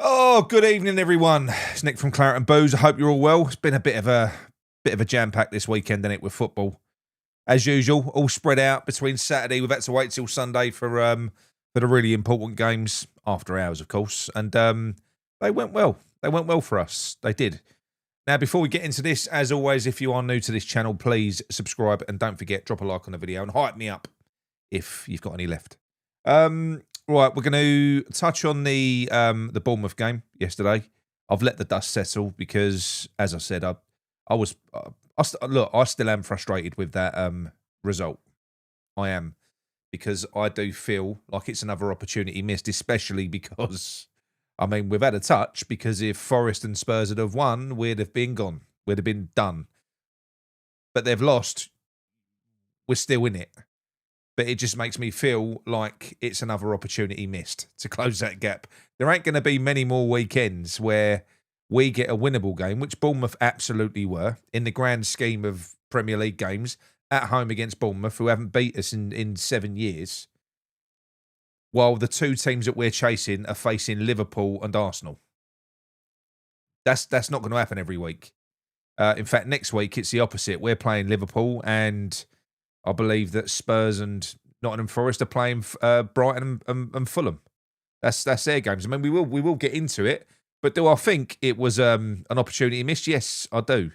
Oh, good evening, everyone. It's Nick from Claret and Booze. I hope you're all well. It's been a bit of a jam pack this weekend, hasn't it, with football, as usual. All spread out between Saturday. We've had to wait till Sunday for the really important games after hours, of course, and they went well. They went well for us. They did. Now, before we get into this, as always, if you are new to this channel, please subscribe and don't forget, drop a like on the video and hype me up if you've got any left. Right, we're going to touch on the Bournemouth game yesterday. I've let the dust settle because, as I said, I still am frustrated with that result. I am, because I do feel like it's another opportunity missed, especially because, I mean, we've had a touch, because if Forest and Spurs had have won, we'd have been gone. We'd have been done. But they've lost. We're still in it. But it just makes me feel like it's another opportunity missed to close that gap. There ain't going to be many more weekends where we get a winnable game, which Bournemouth absolutely were, in the grand scheme of Premier League games, at home against Bournemouth, who haven't beat us in 7 years, while the two teams that we're chasing are facing Liverpool and Arsenal. That's not going to happen every week. In fact, next week, it's the opposite. We're playing Liverpool, and I believe that Spurs and Nottingham Forest are playing Brighton and Fulham. That's their games. I mean, we will get into it, but do I think it was an opportunity missed? Yes, I do.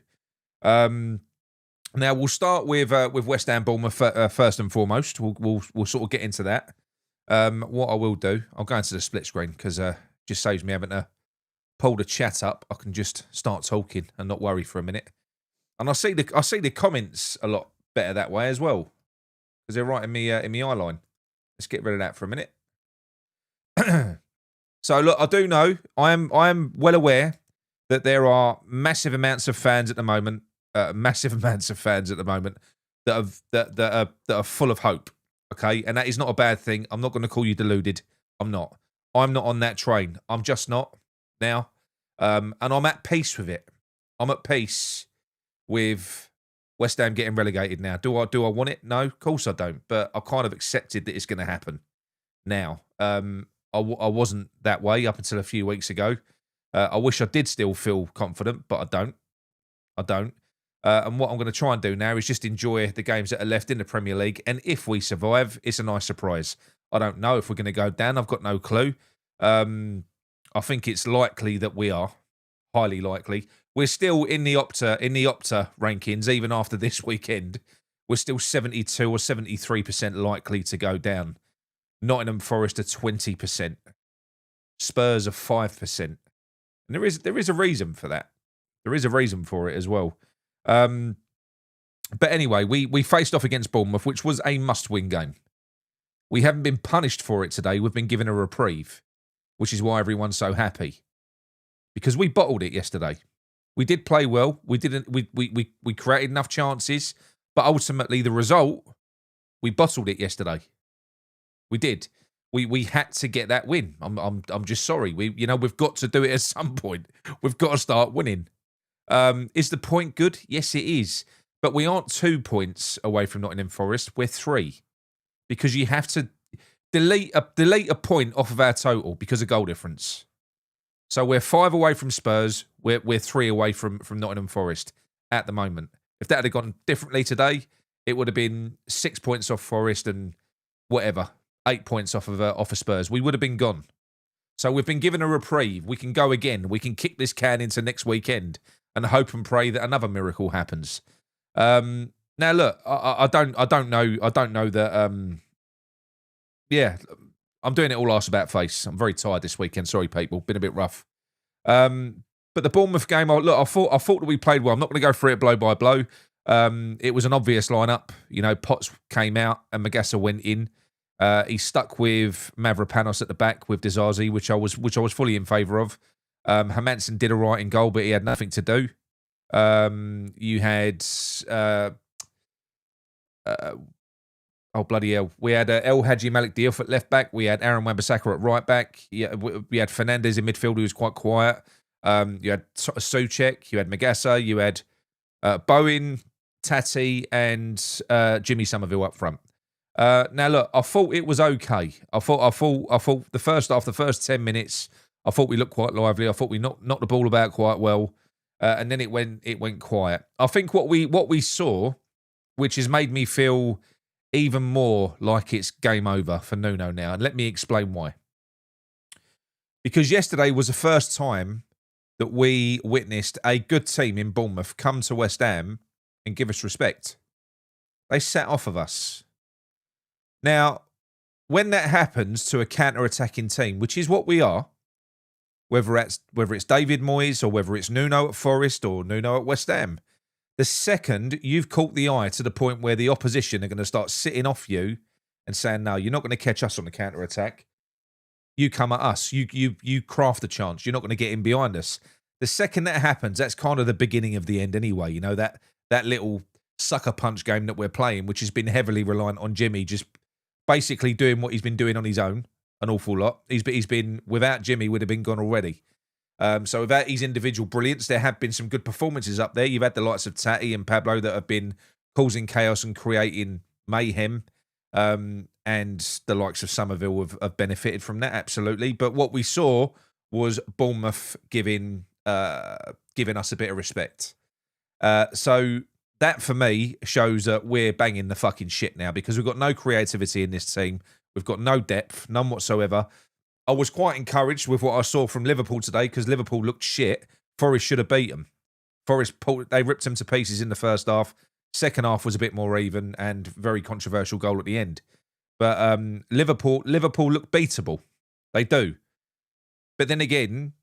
Now we'll start with West Ham Bournemouth first and foremost. We'll sort of get into that. What I will do, I'll go into the split screen because just saves me having to pull the chat up. I can just start talking and not worry for a minute. And I see the comments a lot better that way as well, because they're right in me eye line. Let's get rid of that for a minute. So look, I do know, I am well aware that there are massive amounts of fans at the moment, that are full of hope. Okay, and that is not a bad thing. I'm not going to call you deluded. I'm not on that train. I'm just not now, and I'm at peace with it. I'm at peace with West Ham getting relegated now. Do I want it? No, of course I don't. But I kind of accepted that it's going to happen now. I wasn't that way up until a few weeks ago. I wish I did still feel confident, but I don't. And what I'm going to try and do now is just enjoy the games that are left in the Premier League. And if we survive, it's a nice surprise. I don't know if we're going to go down. I've got no clue. I think it's likely that we are. Highly likely. We're still in the Opta rankings, even after this weekend. We're still 72 or 73% likely to go down. Nottingham Forest are 20%. Spurs are 5%. And there is a reason for that. There is a reason for it as well. But anyway, we faced off against Bournemouth, which was a must-win game. We haven't been punished for it today. We've been given a reprieve, which is why everyone's so happy. Because we bottled it yesterday. We did play well. We created enough chances, but ultimately the result, we bottled it yesterday. We did. We had to get that win. I'm just sorry. We've got to do it at some point. We've got to start winning. Is the point good? Yes, it is. But we aren't 2 points away from Nottingham Forest. We're 3, because you have to delete a point off of our total because of goal difference. So we're 5 away from Spurs. We're 3 away from Nottingham Forest at the moment. If that had gone differently today, it would have been 6 points off Forest and whatever, 8 points off of Spurs. We would have been gone. So we've been given a reprieve. We can go again. We can kick this can into next weekend and hope and pray that another miracle happens. Now look, I don't know that. Yeah. I'm doing it all arse about face. I'm very tired this weekend. Sorry, people. Been a bit rough. But the Bournemouth game, I thought that we played well. I'm not going to go through it blow by blow. It was an obvious lineup. Potts came out and Magassa went in. He stuck with Mavropanos at the back with Dizazi, which I was fully in favour of. Hermansen did all right in goal, but he had nothing to do. You had oh, bloody hell. We had El Hadji Malik Diouf at left back. We had Aaron Wan-Bissaka at right back. We had Fernandez in midfield, who was quite quiet. You had Souček. You had Magassa. You had Bowen, Taty, and Jimmy Somerville up front. Now, look, I thought it was okay. I thought the first 10 minutes, I thought we looked quite lively. I thought we knocked the ball about quite well, and then it went quiet. I think what we saw, which has made me feel even more like it's game over for Nuno now, and let me explain why. Because yesterday was the first time that we witnessed a good team in Bournemouth come to West Ham and give us respect. They sat off of us. Now, when that happens to a counter-attacking team, which is what we are, whether it's David Moyes or whether it's Nuno at Forest or Nuno at West Ham, the second you've caught the eye to the point where the opposition are going to start sitting off you and saying, no, you're not going to catch us on the counter-attack. You come at us. You craft the chance. You're not going to get in behind us. The second that happens, that's kind of the beginning of the end anyway. You know, that little sucker punch game that we're playing, which has been heavily reliant on Jimmy just basically doing what he's been doing on his own, an awful lot. He's been without Jimmy, would have been gone already. So without his individual brilliance, there have been some good performances up there. You've had the likes of Taty and Pablo that have been causing chaos and creating mayhem. And the likes of Somerville have benefited from that, absolutely. But what we saw was Bournemouth giving us a bit of respect. So that, for me, shows that we're banging the fucking shit now because we've got no creativity in this team. We've got no depth, none whatsoever. I was quite encouraged with what I saw from Liverpool today because Liverpool looked shit. Forest should have beat them. They ripped them to pieces in the first half. Second half was a bit more even and very controversial goal at the end. But Liverpool look beatable. They do. But then again,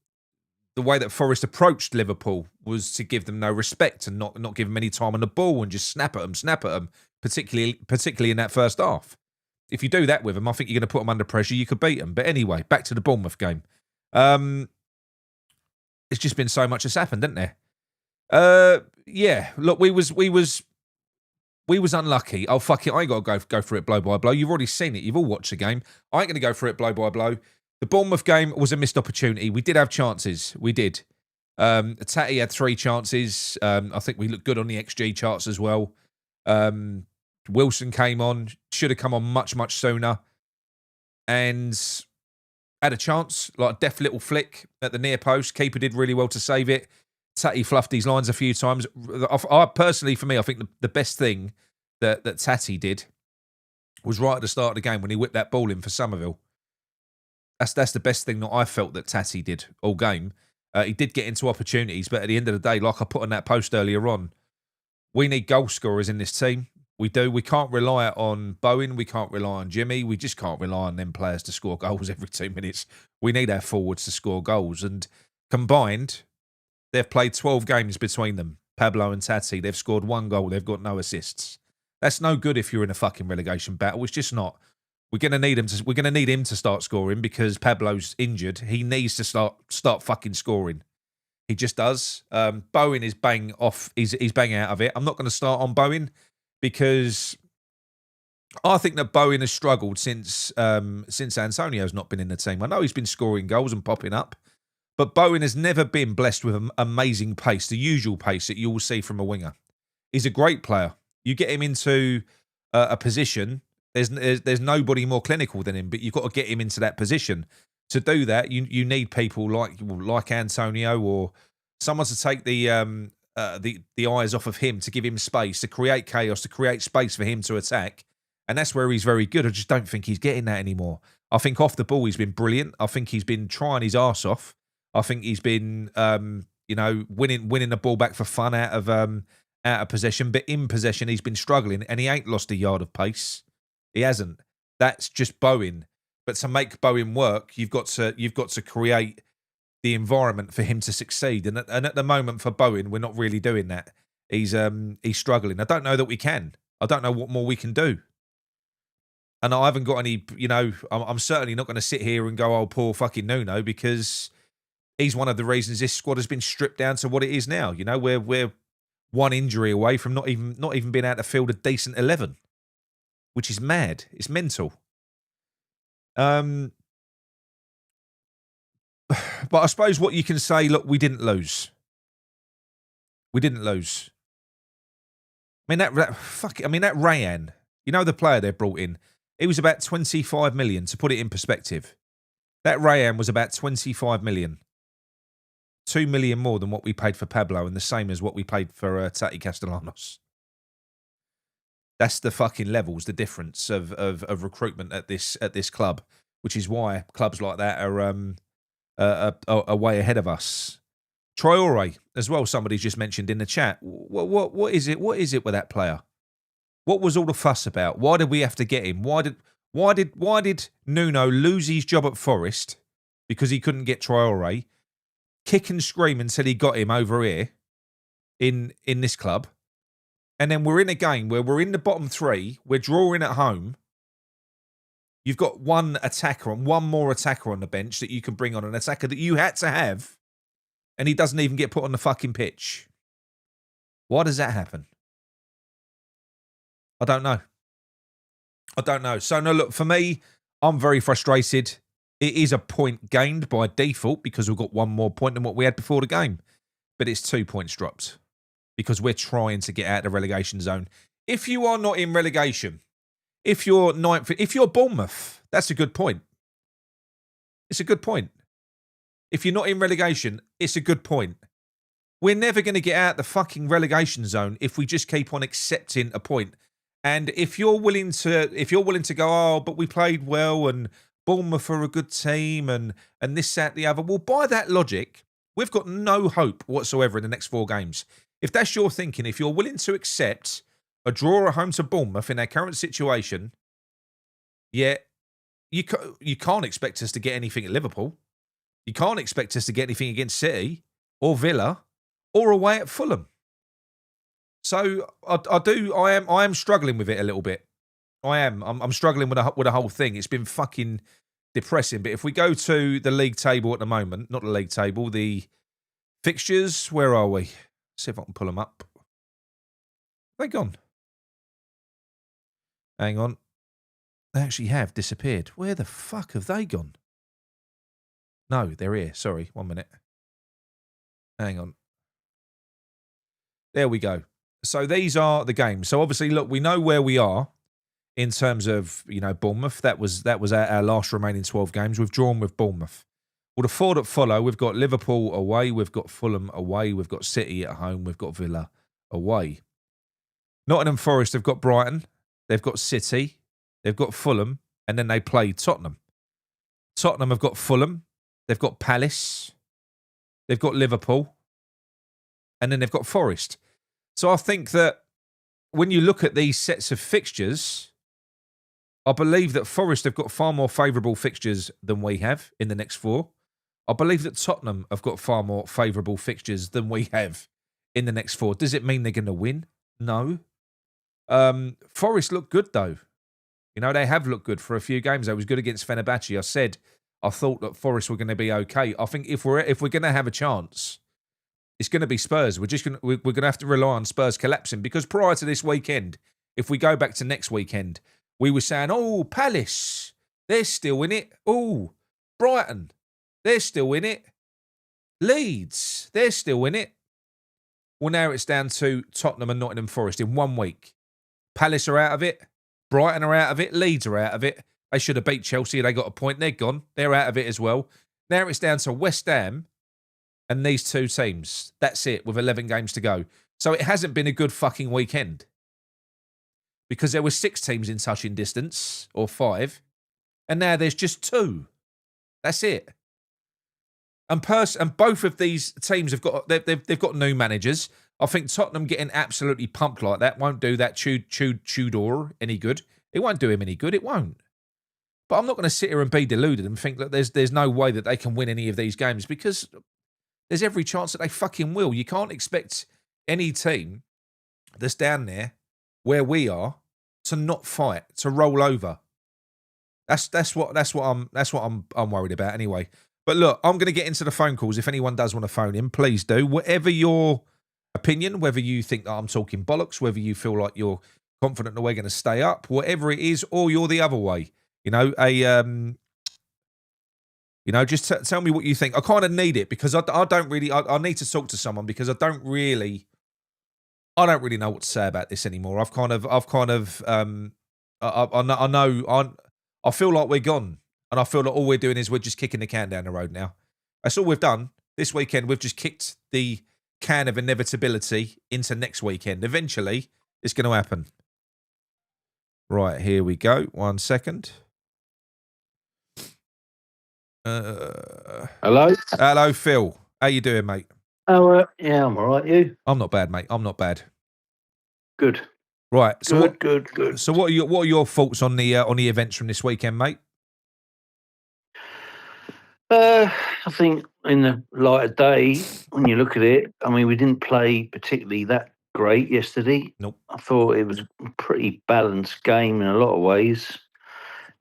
the way that Forest approached Liverpool was to give them no respect and not give them any time on the ball and just snap at them, particularly in that first half. If you do that with them, I think you're going to put them under pressure. You could beat them. But anyway, back to the Bournemouth game. It's just been so much has happened, hasn't there? Yeah. Look, we was unlucky. Oh, fuck it. I ain't got to go through it blow by blow. You've already seen it. You've all watched the game. I ain't going to go through it blow by blow. The Bournemouth game was a missed opportunity. We did have chances. We did. Taty had 3 chances. I think we looked good on the XG charts as well. Wilson came on. Should have come on much, much sooner. And had a chance. Like a deft little flick at the near post. Keeper did really well to save it. Taty fluffed these lines a few times. Personally, for me, I think the best thing that Taty did was right at the start of the game when he whipped that ball in for Somerville. That's the best thing that I felt that Taty did all game. He did get into opportunities, but at the end of the day, like I put on that post earlier on, we need goal scorers in this team. We do. We can't rely on Bowen. We can't rely on Jimmy. We just can't rely on them players to score goals every 2 minutes. We need our forwards to score goals. And combined, they've played 12 games between them, Pablo and Taty. They've scored 1 goal. They've got no assists. That's no good if you're in a fucking relegation battle. It's just not. We're going to need him to. We're going to need him to start scoring because Pablo's injured. He needs to start fucking scoring. He just does. Bowen is bang off. He's bang out of it. I'm not going to start on Bowen because I think that Bowen has struggled since Antonio's not been in the team. I know he's been scoring goals and popping up, but Bowen has never been blessed with amazing pace, the usual pace that you will see from a winger. He's a great player. You get him into a position. There's nobody more clinical than him, but you've got to get him into that position. To do that, you need people like Antonio or someone to take the eyes off of him, to give him space, to create chaos, to create space for him to attack. And that's where he's very good. I just don't think he's getting that anymore. I think off the ball he's been brilliant. I think he's been trying his arse off. I think he's been winning the ball back for fun out of possession, but in possession he's been struggling, and he ain't lost a yard of pace. He hasn't. That's just Bowen. But to make Bowen work, you've got to create the environment for him to succeed. And at the moment for Bowen, we're not really doing that. He's struggling. I don't know that we can. I don't know what more we can do. And I haven't got any. I'm certainly not going to sit here and go, "Oh, poor fucking Nuno," because he's one of the reasons this squad has been stripped down to what it is now. We're 1 injury away from not even being able to field a decent 11. Which is mad. It's mental. But I suppose what you can say, look, we didn't lose. We didn't lose. I mean, that Rayan, the player they brought in, it was about 25 million, to put it in perspective. That Rayan was about 25 million. 2 million more than what we paid for Pablo and the same as what we paid for Taty Castellanos. That's the fucking levels, the difference of recruitment at this club, which is why clubs like that are way ahead of us. Traore as well. Somebody's just mentioned in the chat. What is it? What is it with that player? What was all the fuss about? Why did we have to get him? Why did Nuno lose his job at Forest because he couldn't get Traore? Kick and scream until he got him over here in this club. And then we're in a game where we're in the bottom three. We're drawing at home. You've got one attacker and one more attacker on the bench that you can bring on, an attacker that you had to have, and he doesn't even get put on the fucking pitch. Why does that happen? I don't know. So, no, look, for me, I'm very frustrated. It is a point gained by default because we've got one more point than what we had before the game. But it's 2 points dropped because we're trying to get out of the relegation zone. If you are not in relegation, if you're Bournemouth, that's a good point. It's a good point. If you're not in relegation, it's a good point. We're never going to get out the fucking relegation zone if we just keep on accepting a point. And if you're willing to go, oh, but we played well and Bournemouth are a good team and this, that, the other. Well, by that logic, we've got no hope whatsoever in the next 4 games. If that's your thinking, if you're willing to accept a draw at home to Bournemouth in our current situation, yeah, you can't expect us to get anything at Liverpool. You can't expect us to get anything against City or Villa or away at Fulham. So I am struggling with it a little bit. I'm struggling with the whole thing. It's been fucking depressing. But if we go to the league table at the moment, not the league table, the fixtures, where are we? See if I can pull them up. They're gone. Hang on. They actually have disappeared. Where the fuck have they gone? No, they're here. Sorry, 1 minute. Hang on. There we go. So these are the games. So obviously, look, we know where we are in terms of, Bournemouth. That was our last remaining 12 games. We've drawn with Bournemouth. Well, the 4 that follow, we've got Liverpool away, we've got Fulham away, we've got City at home, we've got Villa away. Nottingham Forest have got Brighton, they've got City, they've got Fulham, and then they play Tottenham. Tottenham have got Fulham, they've got Palace, they've got Liverpool, and then they've got Forest. So I think that when you look at these sets of fixtures, I believe that Forest have got far more favourable fixtures than we have in the next 4. I believe that Tottenham have got far more favourable fixtures than we have in the next 4. Does it mean they're going to win? No. Forest look good, though. They have looked good for a few games. They was good against Fenerbahce. I said I thought that Forest were going to be okay. I think if we're going to have a chance, it's going to be Spurs. We're going to have to rely on Spurs collapsing because prior to this weekend, if we go back to next weekend, we were saying, oh, Palace, they're still in it. Oh, Brighton, they're still in it. Leeds, they're still in it. Well, now it's down to Tottenham and Nottingham Forest in 1 week. Palace are out of it. Brighton are out of it. Leeds are out of it. They should have beat Chelsea. They got a point. They're gone. They're out of it as well. Now it's down to West Ham and these 2 teams. That's it, with 11 games to go. So it hasn't been a good fucking weekend. Because there were 6 teams in touching distance, or 5, and now there's just 2. That's it. And both of these teams have got they've got new managers. I think Tottenham getting absolutely pumped like that won't do that Tudor any good. It won't do him any good. It won't. But I'm not going to sit here and be deluded and think that there's no way that they can win any of these games because there's every chance that they fucking will. You can't expect any team that's down there where we are to not fight, to roll over. That's what I'm worried about anyway. But look, I'm going to get into the phone calls. If anyone does want to phone in, please do. Whatever your opinion, whether you think that I'm talking bollocks, whether you feel like you're confident that we're going to stay up, whatever it is, or you're the other way. Just tell me what you think. I kind of need it because I don't really. I need to talk to someone because I don't really know what to say about this anymore. I feel like we're gone. And I feel like all we're doing is we're just kicking the can down the road now. That's all we've done. This weekend, we've just kicked the can of inevitability into next weekend. Eventually, it's going to happen. Right, here we go. 1 second. Hello? Hello, Phil. How you doing, mate? Oh, yeah, I'm all right. You? I'm not bad, mate. I'm not bad. Good. Right. So Good. So what are your thoughts on the events from this weekend, mate? I think in the light of day, when you look at it, I mean, we didn't play particularly that great yesterday. Nope. I thought it was a pretty balanced game in a lot of ways.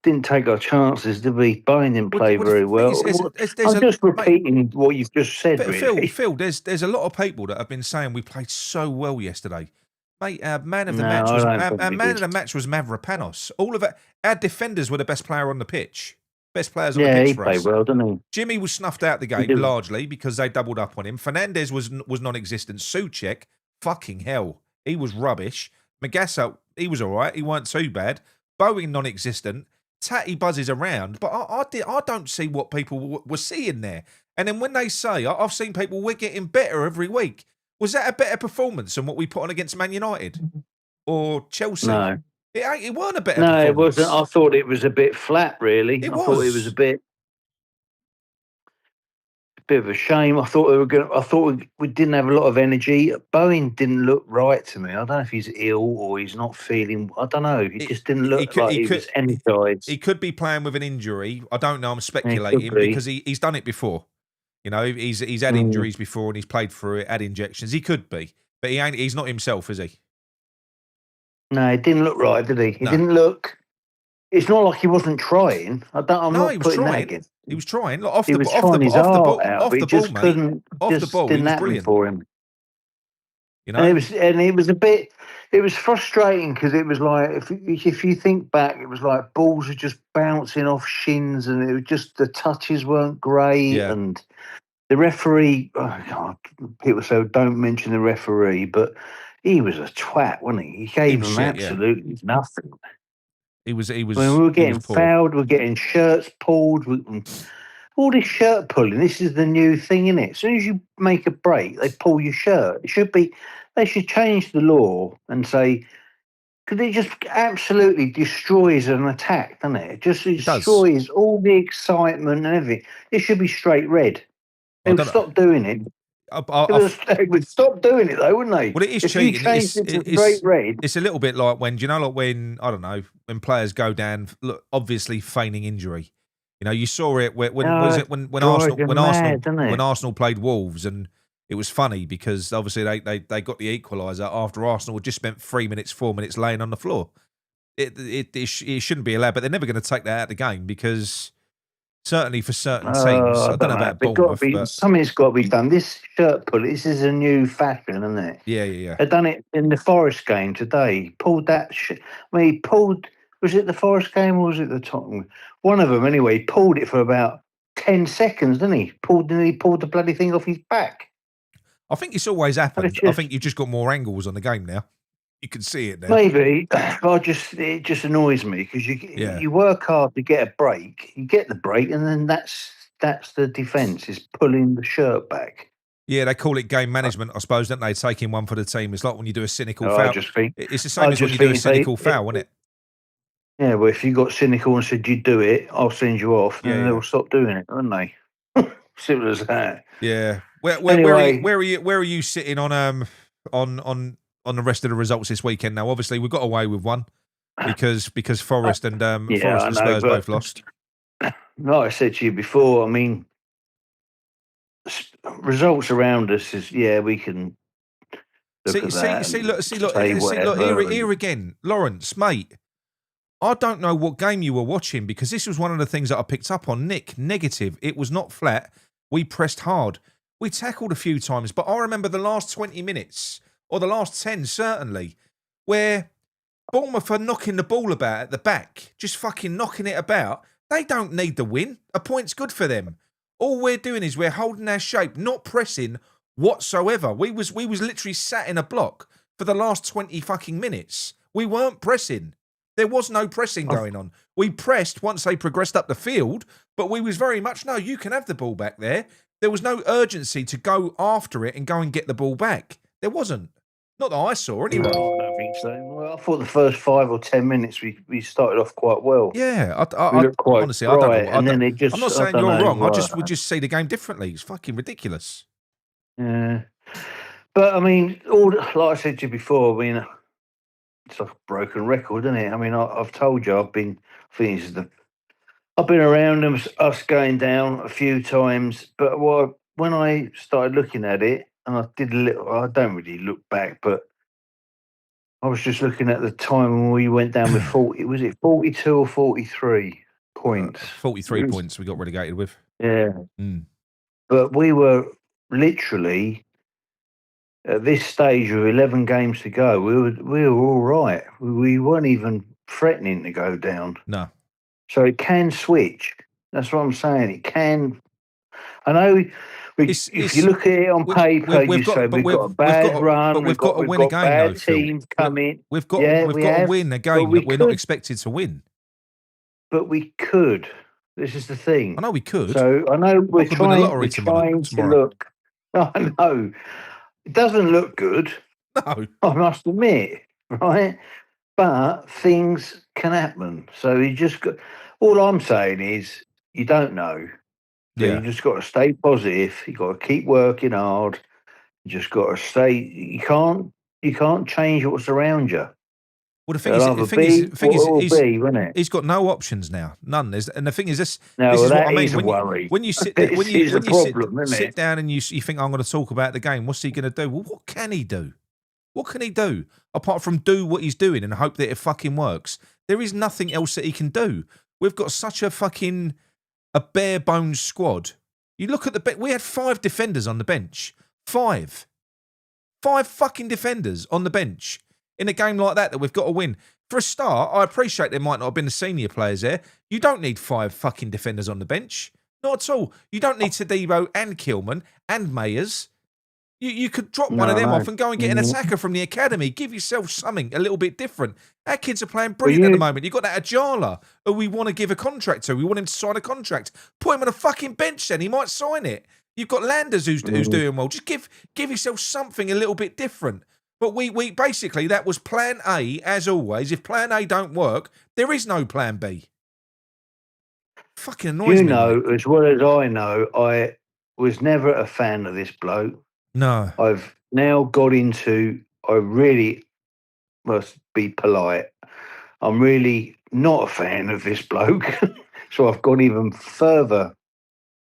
Didn't take our chances, did we? Bowen didn't play very well. I'm just repeating what you've just said, really. Phil, there's a lot of people that have been saying we played so well yesterday. Mate, our man of the match was Mavropanos. All of it, our defenders were the best player on the pitch. Best players on the pitch for us. Yeah, he played well, didn't he? Jimmy was snuffed out the game largely because they doubled up on him. Fernandez was non-existent. Suchek, fucking hell, he was rubbish. Magassa, he was all right. He weren't too bad. Bowen non-existent. Taty buzzes around, but I don't see what people were seeing there. And then when they say, I've seen people, we're getting better every week. Was that a better performance than what we put on against Man United or Chelsea? No. It weren't a better performance. No, it wasn't. I thought it was a bit flat, really. I thought it was a bit of a shame. I thought we didn't have a lot of energy. Bowen didn't look right to me. I don't know if he's ill or he's not feeling. I don't know. He just didn't look like he was energised. He could be playing with an injury. I don't know. I'm speculating because he's done it before. You know, he's had injuries before and he's played through it, had injections. He could be, but he's not himself, is he? No, it didn't look right, did he? He didn't look. It's not like he wasn't trying. I'm not putting that against. He was trying. Like, he was trying his heart out, but he just couldn't. Just didn't happen for him. You know, and it was a bit. It was frustrating because it was like if you think back, it was like balls were just bouncing off shins, and it was just the touches weren't great, and the referee. Oh God, people say don't mention the referee, but he was a twat, wasn't he? He gave them absolutely nothing. He was. I mean, we were getting fouled. We're getting shirts pulled. All this shirt pulling. This is the new thing, isn't it? As soon as you make a break, they pull your shirt. They should change the law and say, because it just absolutely destroys an attack, doesn't it? It just destroys all the excitement and everything. It should be straight red. They would stop doing it. They would stop doing it though, wouldn't they? Well, it is cheating. It's a little bit like when, I don't know, when players go down, look, obviously feigning injury. You know, you saw it when Arsenal played Wolves, and it was funny because obviously they got the equaliser after Arsenal had just spent 4 minutes laying on the floor. It shouldn't be allowed, but they're never going to take that out of the game because. Certainly for certain teams. I don't know about Bournemouth. Something's got to be done. This shirt pull, this is a new fashion, isn't it? Yeah. They've done it in the Forest game today. Pulled that was it the Forest game or was it the Tottenham? One of them anyway. He pulled it for about 10 seconds, didn't he? Pulled the bloody thing off his back. I think it's always happened. I think you've just got more angles on the game now. You can see it now. Maybe, but it just annoys me because you work hard to get a break, you get the break, and then that's the defence is pulling the shirt back. Yeah, they call it game management, I suppose, don't they? Taking one for the team. It's like when you do a cynical foul. It's the same as when you do a cynical foul, isn't it? Yeah, well, if you got cynical and said you do it, I'll send you off, then they'll stop doing it, won't they? Simple as that. Yeah. Where are you sitting on the rest of the results this weekend now? Obviously, we got away with one because Forest and Forest and Spurs both lost. Like I said to you before, I mean, results around us is we can look at that. Here again, Lawrence, mate. I don't know what game you were watching because this was one of the things that I picked up on. Nick, negative. It was not flat. We pressed hard. We tackled a few times, but I remember the last 20 minutes. Or the last 10, certainly, where Bournemouth are knocking the ball about at the back, just fucking knocking it about. They don't need the win. A point's good for them. All we're doing is we're holding our shape, not pressing whatsoever. We was literally sat in a block for the last 20 fucking minutes. We weren't pressing. There was no pressing going on. We pressed once they progressed up the field, but we was very much, no, you can have the ball back there. There was no urgency to go after it and go and get the ball back. There wasn't. Not that I saw, anyway. No, I don't think so. Well, I thought the first 5 or 10 minutes we started off quite well. Yeah, we looked quite honestly, bright, I don't know. and then it just. I'm not saying you're wrong. We just see the game differently. It's fucking ridiculous. Yeah, but I mean, like I said to you before, I mean, it's like a broken record, isn't it? I mean, I've told you, I've been around us going down a few times, but when I started looking at it, and I did I don't really look back, but I was just looking at the time when we went down with 40. Was it 42 or 43 points? 43 points we got relegated with. Yeah. But we were literally at this stage with 11 games to go. We were all right. We weren't even threatening to go down. No. So it can switch. That's what I'm saying. It can. I know. If you look at it on paper, we've got a bad run, but we've got to win a game. Bad teams coming. We've got to win a game that we're not expected to win. But we could. This is the thing. I know we could. So I know we're trying to look. I know it doesn't look good. No, I must admit, right? But things can happen. So you just got. All I'm saying is you don't know. So you just got to stay positive. You got to keep working hard. You just got to stay. You can't change what's around you. Well, the thing is, he's got no options now, none. And the thing is, this is what I mean. When you sit down and you think I'm going to talk about the game, what's he going to do? Well, what can he do? What can he do apart from do what he's doing and hope that it fucking works? There is nothing else that he can do. We've got such a bare bones squad. You look at we had 5 defenders on the bench. 5 fucking defenders on the bench in a game like that we've got to win. For a start, I appreciate there might not have been the senior players there. You don't need 5 fucking defenders on the bench. Not at all. You don't need Tadebo and Kilman and Mayers. You could drop one of them off and go and get an attacker from the academy. Give yourself something a little bit different. Our kids are playing brilliant at the moment. You've got that Ajala who we want to give a contract to. We want him to sign a contract. Put him on a fucking bench then. He might sign it. You've got Landers who's doing well. Just give yourself something a little bit different. But we basically, that was plan A, as always. If plan A don't work, there is no plan B. Fucking annoys me. As well as I know, I was never a fan of this bloke. No. I've now got into, I really must be polite. I'm really not a fan of this bloke. So I've gone even further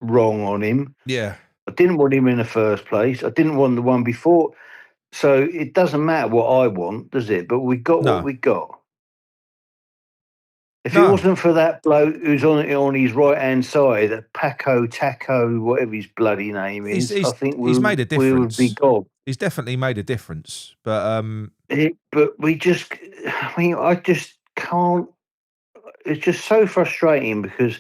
wrong on him. Yeah. I didn't want him in the first place. I didn't want the one before. So it doesn't matter what I want, does it? But we got what we got. If it wasn't for that bloke who's on his right-hand side, that Taco, whatever his bloody name is, I think he's made a difference. We would be gone. He's definitely made a difference. But we just, I just can't. It's just so frustrating because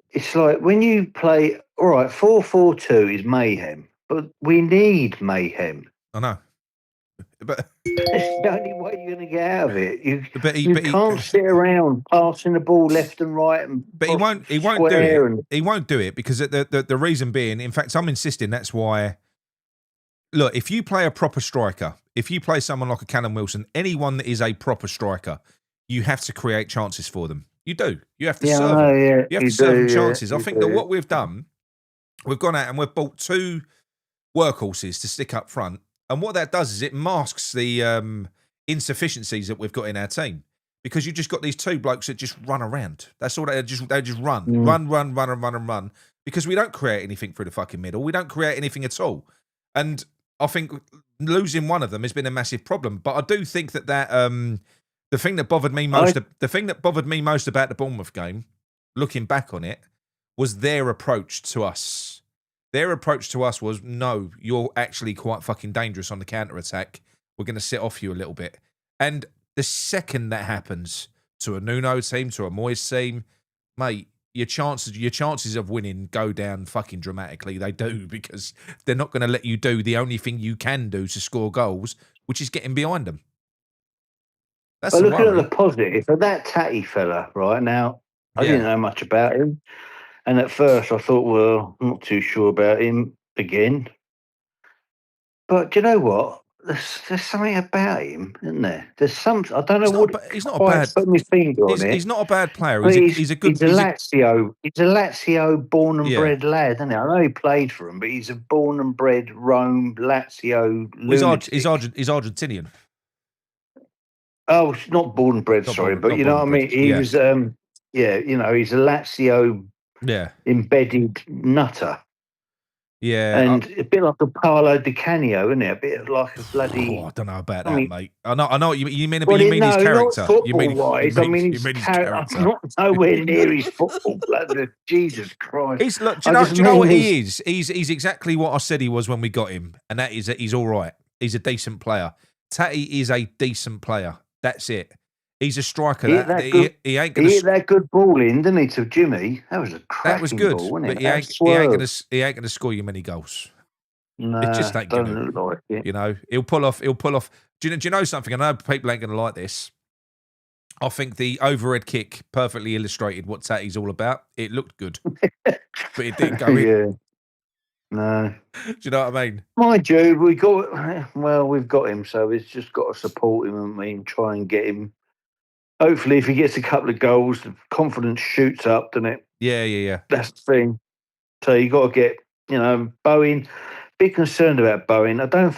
it's like when you play, all right, 4-4-2 is mayhem, but we need mayhem. I know. But it's the only way you're going to get out of it. You can't sit around passing the ball left and right. But he won't do it. He won't do it because the reason being, in fact, I'm insisting that's why. Look, if you play a proper striker, if you play someone like a Callum Wilson, anyone that is a proper striker, you have to create chances for them. You do. You have to serve them. You have to serve them chances. I think that what we've done, we've gone out and we've bought 2 workhorses to stick up front. And what that does is it masks the insufficiencies that we've got in our team because you've just got these 2 blokes that just run around. That's all they just run because we don't create anything through the fucking middle. We don't create anything at all. And I think losing one of them has been a massive problem. But I do think that the thing that bothered me most, about the Bournemouth game, looking back on it, was their approach to us. Their approach to us was, no, you're actually quite fucking dangerous on the counter-attack. We're going to sit off you a little bit. And the second that happens to a Nuno team, to a Moyes team, mate, your chances of winning go down fucking dramatically. They do, because they're not going to let you do the only thing you can do to score goals, which is getting behind them. That's But a looking at worry. the positive, for that Taty fella, right now, I didn't know much about him. And at first I thought, well, I'm not too sure about him again. But do you know what? There's something about him, isn't there? There's some. I don't know what He's not a quite bad. put my finger on He's it. not a bad player. But He's a good. he's a Lazio. He's a Lazio born and Yeah. bred lad, isn't he? I know he played for him, but he's a born and bred Rome Lazio lunatic. He's Argentinian. Oh, not born and bred. Not Sorry, born, but not you born know and what I bred. mean. He was. Yeah, you know, he's a Lazio Yeah. embedded nutter. Yeah. And a bit like a Paolo Di Canio, isn't it? A bit like a bloody. I don't know about that, mate. I know what you mean. Well, You mean his character. not football wise. I mean, his character. I'm not nowhere near his football blood. Jesus Christ! Look, do you know what he is? He's exactly what I said he was when we got him, and that is that he's all right. He's a decent player. Taty is a decent player. That's it. He's a striker. He ain't gonna. He hit that good ball in, didn't he, to Jimmy? That was a cracking that was good, ball, wasn't but it? he ain't gonna score you many goals. No, it just ain't gonna. Look like it. You know, he'll pull off. Do you know something? I know people ain't gonna like this. I think the overhead kick perfectly illustrated what Taty's all about. It looked good, but it didn't go in. Yeah. No. Do you know what I mean? Mind you, we've got him, so we've just got to support him and try and get him. Hopefully, if he gets a couple of goals, the confidence shoots up, doesn't it? Yeah. That's the thing. So you got to get, Bowen. Big concerned about Bowen. I don't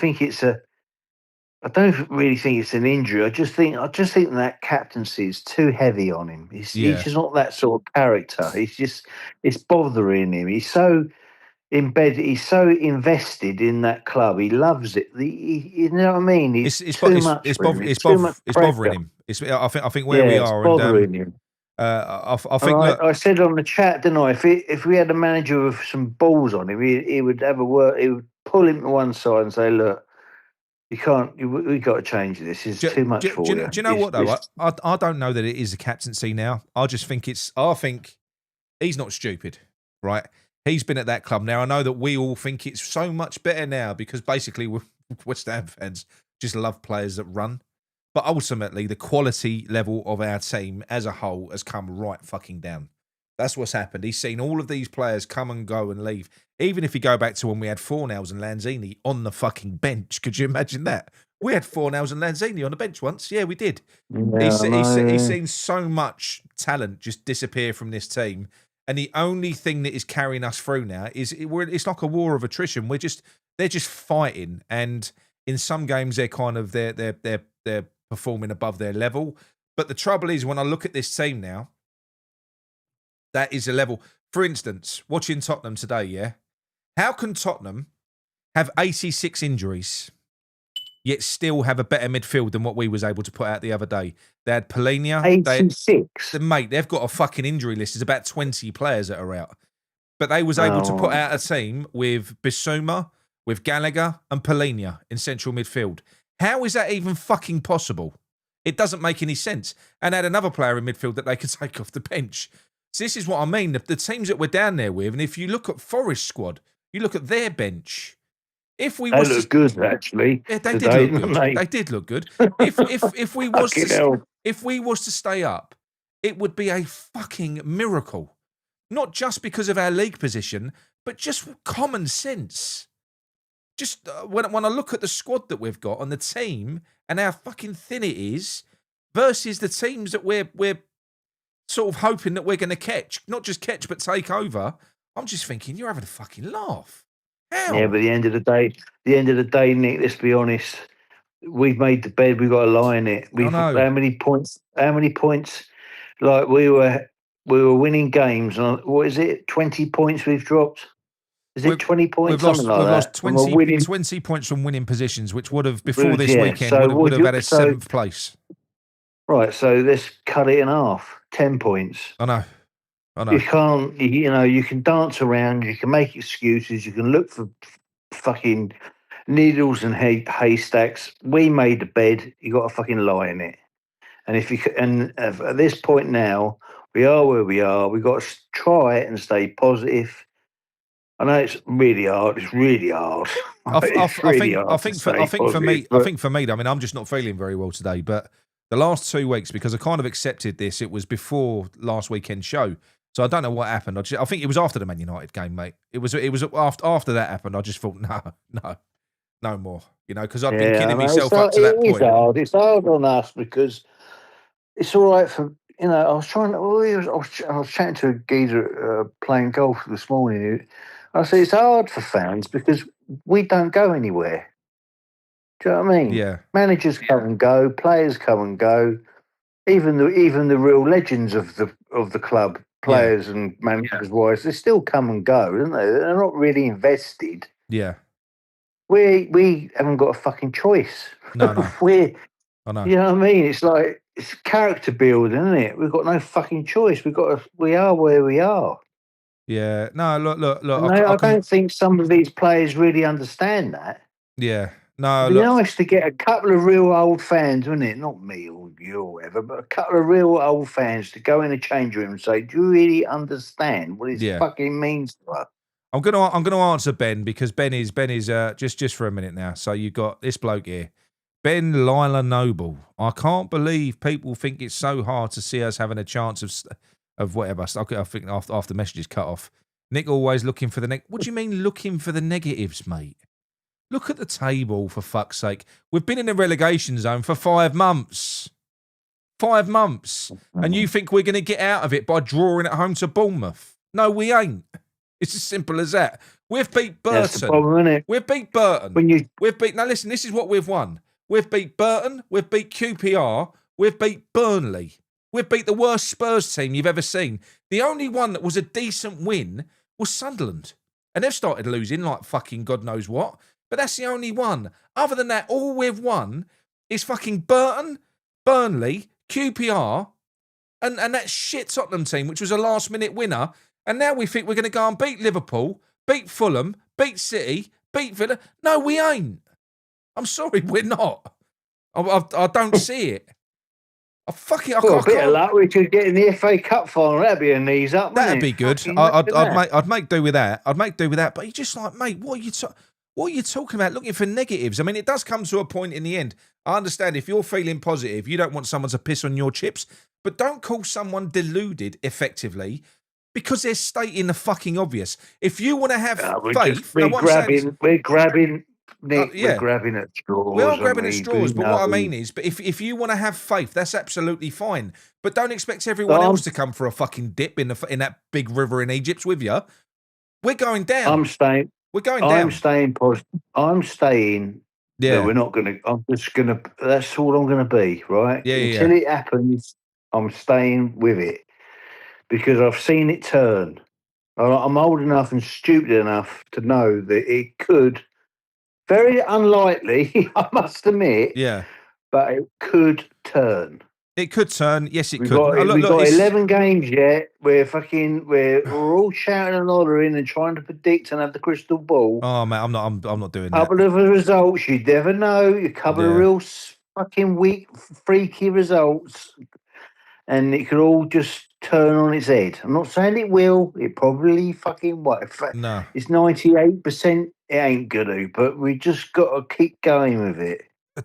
really think it's an injury. I just think that captaincy is too heavy on him. He's just not that sort of character. It's bothering him. He's so embedded. He's so invested in that club. He loves it. You know what I mean? It's bothering him. I think where we are. It's bothering him. I think. I said on the chat, didn't I? If we had a manager with some balls on him, he would have a word. He would pull him to one side and say, "Look, you can't. We got to change this. It's too much for you." Do you know what though? I don't know that it is a captaincy now. I just think I think he's not stupid, right? He's been at that club now. I know that we all think it's so much better now because basically we're West Ham fans just love players that run. But ultimately, the quality level of our team as a whole has come right fucking down. That's what's happened. He's seen all of these players come and go and leave. Even if you go back to when we had Fornals and Lanzini on the fucking bench, could you imagine that? We had Fornals and Lanzini on the bench once. Yeah, we did. Yeah, he's seen so much talent just disappear from this team. And the only thing that is carrying us through now is it's like a war of attrition. They're just fighting, and in some games they're performing above their level. But the trouble is, when I look at this team now, that is a level. For instance, watching Tottenham today, yeah, how can Tottenham have 86 injuries yet still have a better midfield than what we was able to put out the other day? They had Polina. 86. Mate, they've got a fucking injury list. There's about 20 players that are out. But they was able to put out a team with Bissouma, with Gallagher and Polina in central midfield. How is that even fucking possible? It doesn't make any sense. And had another player in midfield that they could take off the bench. So this is what I mean. The teams that we're down there with, and if you look at Forest squad, you look at their bench. They look good, actually. Yeah, they did look good. They did look good. If we was to stay up, it would be a fucking miracle. Not just because of our league position, but just common sense. Just when I look at the squad that we've got on the team and how fucking thin it is versus the teams that we're sort of hoping that we're going to catch, not just catch but take over, I'm just thinking you're having a fucking laugh. How? Yeah, but at the end of the day, Nick, let's be honest. We've made the bed. We've got to lie in it. How many points? Like we were winning games. What is it? 20 points we've dropped. Is it 20 points? We've lost 20 points from winning positions, which would have before this weekend would have had a 7th place. Right. So let's cut it in half. 10 points. I know. You can't, you can dance around, you can make excuses, you can look for fucking needles and haystacks. We made the bed, you got to fucking lie in it. And at this point now, we are where we are. We've got to try it and stay positive. I know it's really hard. It's really hard. I think for me, I mean, I'm just not feeling very well today, but The last 2 weeks, because I kind of accepted this, it was before last weekend's show. So I don't know what happened. I think it was after the Man United game, mate. It was after that happened. I just thought, no more. You know, because I'd been kidding myself up to that point. It is hard. It's hard on us because it's all right for I was trying. I was chatting to a geezer playing golf this morning. I said it's hard for fans because we don't go anywhere. Do you know what I mean? Yeah. Managers come and go, players come and go. Even the real legends of the club, players and managers wise, they still come and go, don't they? They're not really invested. Yeah. We haven't got a fucking choice. No. I know. You know what I mean? It's like it's character building, isn't it? We've got no fucking choice. We are where we are. Yeah. No, look. I don't think some of these players really understand that. Yeah. No, it'd be nice to get a couple of real old fans, wouldn't it? Not me or you or whatever, but a couple of real old fans to go in the change room and say, "Do you really understand what it fucking means to us?" I'm gonna answer Ben because Ben is just for a minute now. So you've got this bloke here, Ben Lila Noble. I can't believe people think it's so hard to see us having a chance of whatever. I think after messages cut off. Nick always looking for the What do you mean looking for the negatives, mate? Look at the table, for fuck's sake. We've been in the relegation zone for 5 months. 5 months. And you think we're going to get out of it by drawing at home to Bournemouth? No, we ain't. It's as simple as that. We've beat Burton. That's the problem, isn't it? We've beat Burton. Now listen, this is what we've won. We've beat Burton. We've beat QPR. We've beat Burnley. We've beat the worst Spurs team you've ever seen. The only one that was a decent win was Sunderland. And they've started losing like fucking God knows what. But that's the only one. Other than that, all we've won is fucking Burton, Burnley, QPR, and that shit Tottenham team, which was a last-minute winner. And now we think we're going to go and beat Liverpool, beat Fulham, beat City, beat Villa. No, we ain't. I'm sorry, we're not. I don't see it. A bit of luck, we could get in the FA Cup final. That'd be a knees up. That'd be good. I'd make do with that. But you're just like, mate, what are you talking about? Looking for negatives. I mean, it does come to a point in the end. I understand if you're feeling positive, you don't want someone to piss on your chips, but don't call someone deluded effectively because they're stating the fucking obvious. If you want to have faith, we're grabbing. Nick, we're grabbing at straws. We are grabbing at straws, but what I mean is, but if you want to have faith, that's absolutely fine. But don't expect everyone else to come for a fucking dip in that big river in Egypt with you. We're going down. I'm staying. We're going down. I'm staying positive. I'm staying. Yeah. No, we're not going to. I'm just going to. That's all I'm going to be, right? Yeah. Until it happens, I'm staying with it because I've seen it turn. I'm old enough and stupid enough to know that it could. Very unlikely, I must admit. Yeah. But it could turn. It could turn. Yes, it could. We've got 11 games yet. We're all shouting and hollering and trying to predict and have the crystal ball. Oh mate, I'm not doing that. A couple of results, you never know. A couple of real fucking weak, freaky results, and it could all just turn on its head. I'm not saying it will. It probably fucking won't. No, it's 98%. It ain't gonna, but we just got to keep going with it.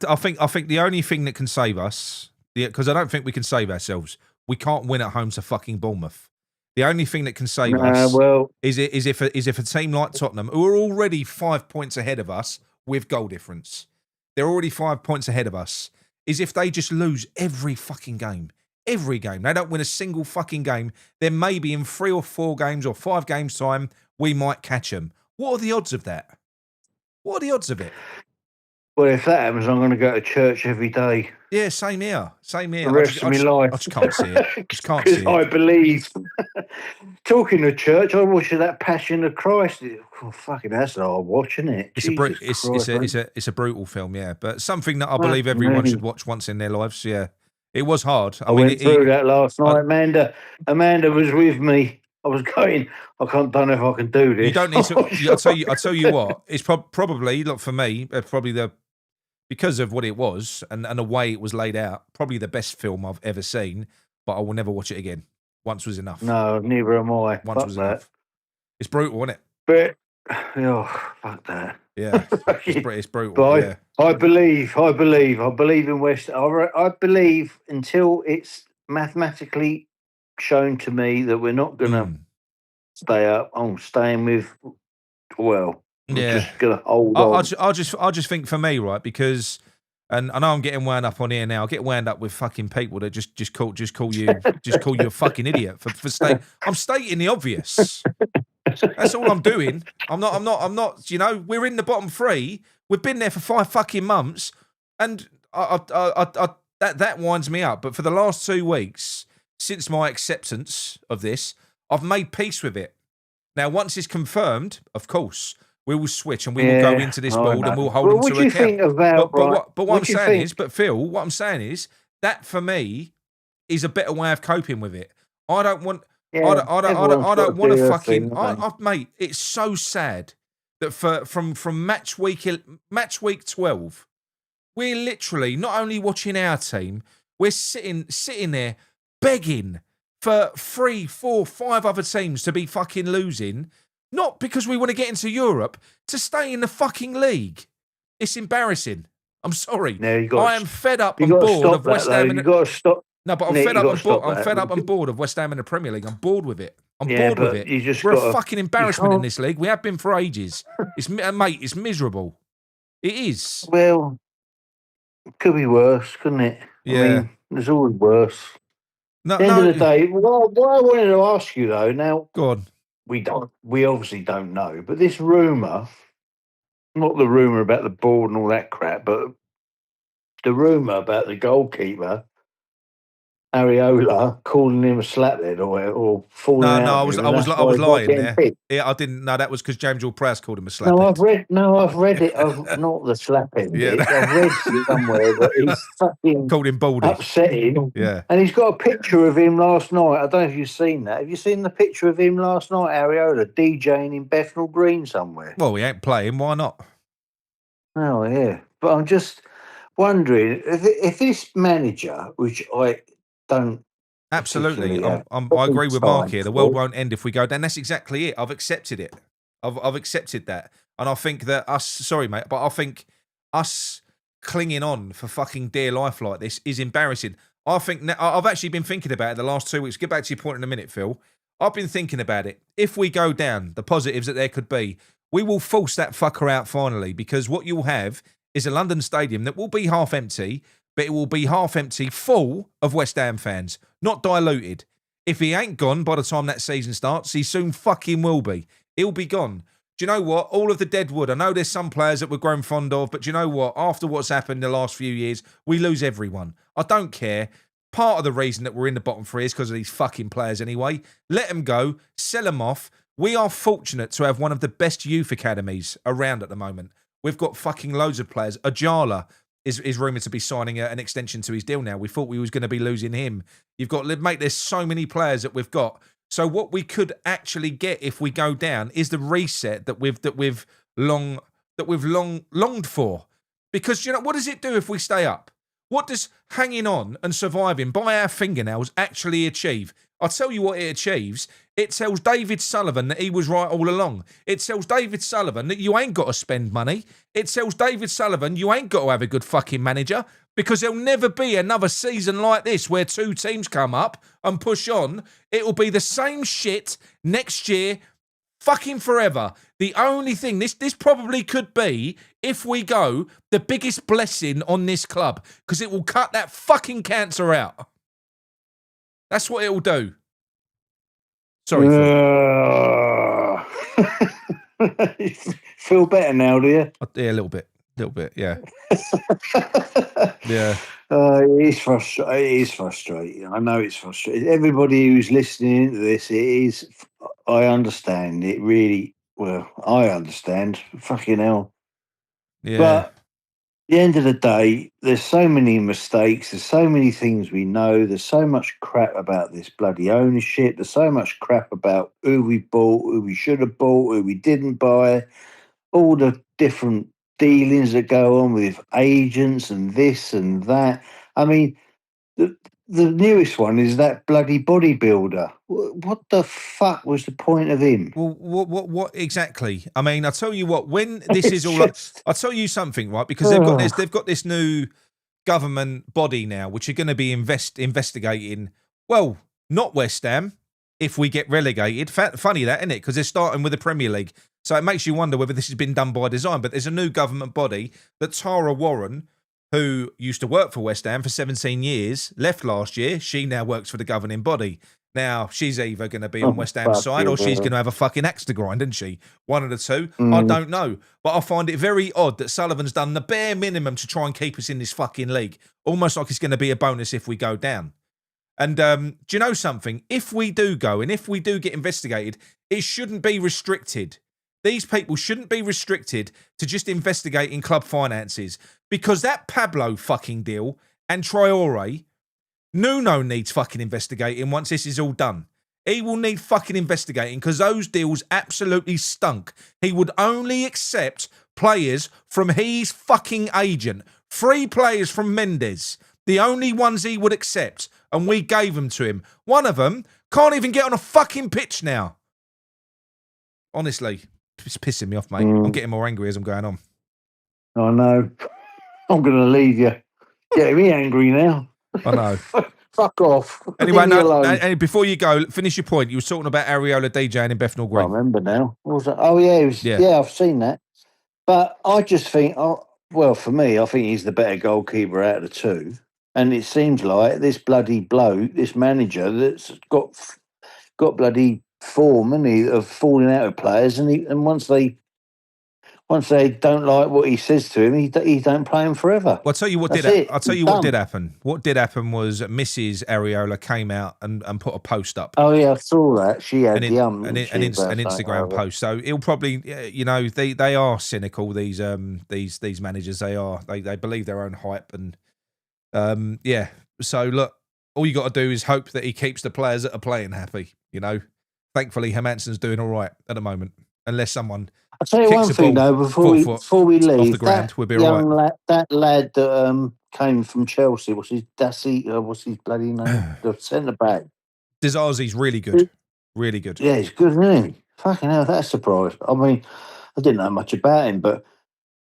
I think the only thing that can save us, because I don't think we can save ourselves. We can't win at home to fucking Bournemouth. The only thing that can save us is if a team like Tottenham, who are already 5 points ahead of us with goal difference, they're already 5 points ahead of us, is if they just lose every fucking game. Every game. They don't win a single fucking game. Then maybe in 3 or 4 games or 5 games time, we might catch them. What are the odds of that? What are the odds of it? Well, if that happens, I'm going to go to church every day. Yeah, same here. The rest of my life. I just can't see it. Because I believe. Talking of church, I watched that Passion of Christ. Oh, fucking that's what I watch, isn't it? It's a brutal film, yeah. But something that I believe everyone should watch once in their lives, yeah. It was hard. I went through that last night. Amanda was with me. I was going, don't know if I can do this. You don't need to. I'll tell you what. It's probably, look, for me, probably because of what it was and the way it was laid out, probably the best film I've ever seen, but I will never watch it again. Once was enough. No, neither am I. Once was enough. It's brutal, isn't it? But, fuck that. Yeah, it's brutal. But Yeah. I believe in West. I believe until it's mathematically shown to me that we're not going to stay up. I'm staying with. Well, I'm just going to hold on. I just think for me, right, because. And I know I'm getting wound up on here now. I get wound up with fucking people that just call you a fucking idiot for staying. I'm stating the obvious. That's all I'm doing. I'm not. You know, we're in the bottom three. We've been there for 5 fucking months, and that winds me up. But for the last 2 weeks, since my acceptance of this, I've made peace with it. Now, once it's confirmed, of course, we will switch and we will go into this board and we'll hold them to account. What do you think about? But what I'm saying is, Phil, what I'm saying is that for me is a better way of coping with it. I don't want. I don't want to fucking. Mate, it's so sad that from match week 12, we're literally not only watching our team, we're sitting there begging for 3, 4, 5 other teams to be fucking losing, not because we want to get into Europe, to stay in the fucking league. It's embarrassing. I'm sorry. I am fed up and bored of West Ham. You've got to stop. No, but I'm fed up and bored of West Ham in the Premier League. I'm bored with it. I'm bored with it. We're a fucking embarrassment in this league. We have been for ages. It's miserable. It is. Well, it could be worse, couldn't it? Yeah. I mean, there's always worse. At the end of the day, what I wanted to ask you though, now, go on. We obviously don't know, but this rumour, not the rumour about the board and all that crap, but the rumour about the goalkeeper, Areola, calling him a slaphead or falling out. No, I was lying there. Yeah, I didn't. No, that was because James Ward-Prowse called him a slaphead. I've read it. Not the slaphead. Yeah. I've read somewhere that he's fucking called him baldy, upsetting. Yeah, and he's got a picture of him last night. I don't know if you've seen that. Have you seen the picture of him last night, Areola, DJing in Bethnal Green somewhere? Well, we ain't playing. Why not? Oh yeah, but I'm just wondering if this manager, which I don't. Absolutely, I agree with Mark here. The world won't end if we go down. That's exactly it. I've accepted it. I've accepted that, and I think that sorry, mate, but I think us clinging on for fucking dear life like this is embarrassing. I think I've actually been thinking about it the last 2 weeks. Get back to your point in a minute, Phil. I've been thinking about it. If we go down, the positives that there could be, we will force that fucker out finally, because what you'll have is a London stadium that will be half empty, but it will be half empty, full of West Ham fans, not diluted. If he ain't gone by the time that season starts, he soon fucking will be. He'll be gone. Do you know what? All of the dead wood. I know there's some players that we've grown fond of, but do you know what? After what's happened the last few years, we lose everyone. I don't care. Part of the reason that we're in the bottom three is because of these fucking players anyway. Let them go. Sell them off. We are fortunate to have one of the best youth academies around at the moment. We've got fucking loads of players. Ajala is rumoured to be signing an extension to his deal now. We thought we was going to be losing him. You've got, mate, there's so many players that we've got. So what we could actually get if we go down is the reset that we've long longed for. Because, you know, what does it do if we stay up? What does hanging on and surviving by our fingernails actually achieve? I'll tell you what it achieves. It tells David Sullivan that he was right all along. It tells David Sullivan that you ain't got to spend money. It tells David Sullivan you ain't got to have a good fucking manager, because there'll never be another season like this where 2 teams come up and push on. It'll be the same shit next year, fucking forever. The only thing, this probably could be, if we go, the biggest blessing on this club, because it will cut that fucking cancer out. That's what it will do. Sorry, Phil. Feel better now, do you? Yeah, a little bit, yeah. Yeah. It is frustrating. I know it's frustrating. Everybody who's listening to this, it is. I understand it really well. I understand. Fucking hell. Yeah. But at the end of the day, there's so many mistakes. There's so many things we know. There's so much crap about this bloody ownership. There's so much crap about who we bought, who we should have bought, who we didn't buy. All the different dealings that go on with agents and this and that. I mean, the newest one is that bloody bodybuilder. What the fuck was the point of him? Well, what exactly? I mean, I'll tell you what. When this It's is all, just, I'll tell you something, right? Because they've got this new government body now, which are going to be investigating. Well, not West Ham if we get relegated. Funny that, isn't it? Because they're starting with the Premier League, so it makes you wonder whether this has been done by design. But there's a new government body that Tara Warren, who used to work for West Ham for 17 years, left last year. She now works for the governing body. Now, she's either going to be on West Ham's side or she's going to have a fucking axe to grind, isn't she? One of the two. I don't know. But I find it very odd that Sullivan's done the bare minimum to try and keep us in this fucking league. Almost like it's going to be a bonus if we go down. And do you know something? If we do go and if we do get investigated, it shouldn't be restricted. These people shouldn't be restricted to just investigating club finances. Because that Pablo fucking deal and Traore, Nuno needs fucking investigating once this is all done. He will need fucking investigating because those deals absolutely stunk. He would only accept players from his fucking agent. 3 players from Mendes. The only ones he would accept. And we gave them to him. One of them can't even get on a fucking pitch now. Honestly, it's pissing me off, mate. I'm getting more angry as I'm going on. I know. I'm going to leave you. Getting me angry now. I know. Fuck off. Anyway, and before you go, finish your point. You were talking about Areola DJing in Bethnal Green. I remember now. What was that? Oh, yeah. Yeah, I've seen that. But I just think, well, for me, I think he's the better goalkeeper out of the two. And it seems like this bloody bloke, this manager that's got bloody form, and he of falling out with players, and once they don't like what he says to him, he don't play him forever. Well, I'll tell you what did happen. What did happen was Mrs. Areola came out and put a post up. Oh yeah, I saw that. She had an Instagram post. So it'll probably, they are cynical. These managers, they are. They believe their own hype and. So look, all you got to do is hope that he keeps the players that are playing happy. Thankfully, Hermansen's doing all right at the moment. Unless someone, I'll tell you one thing though, before we leave, off the ground, we'll be all right. That lad that came from Chelsea, what's his bloody name? The centre back. Dizazi's really good, really good. Yeah, he's good, isn't he? Fucking hell, that's a surprise. I mean, I didn't know much about him, but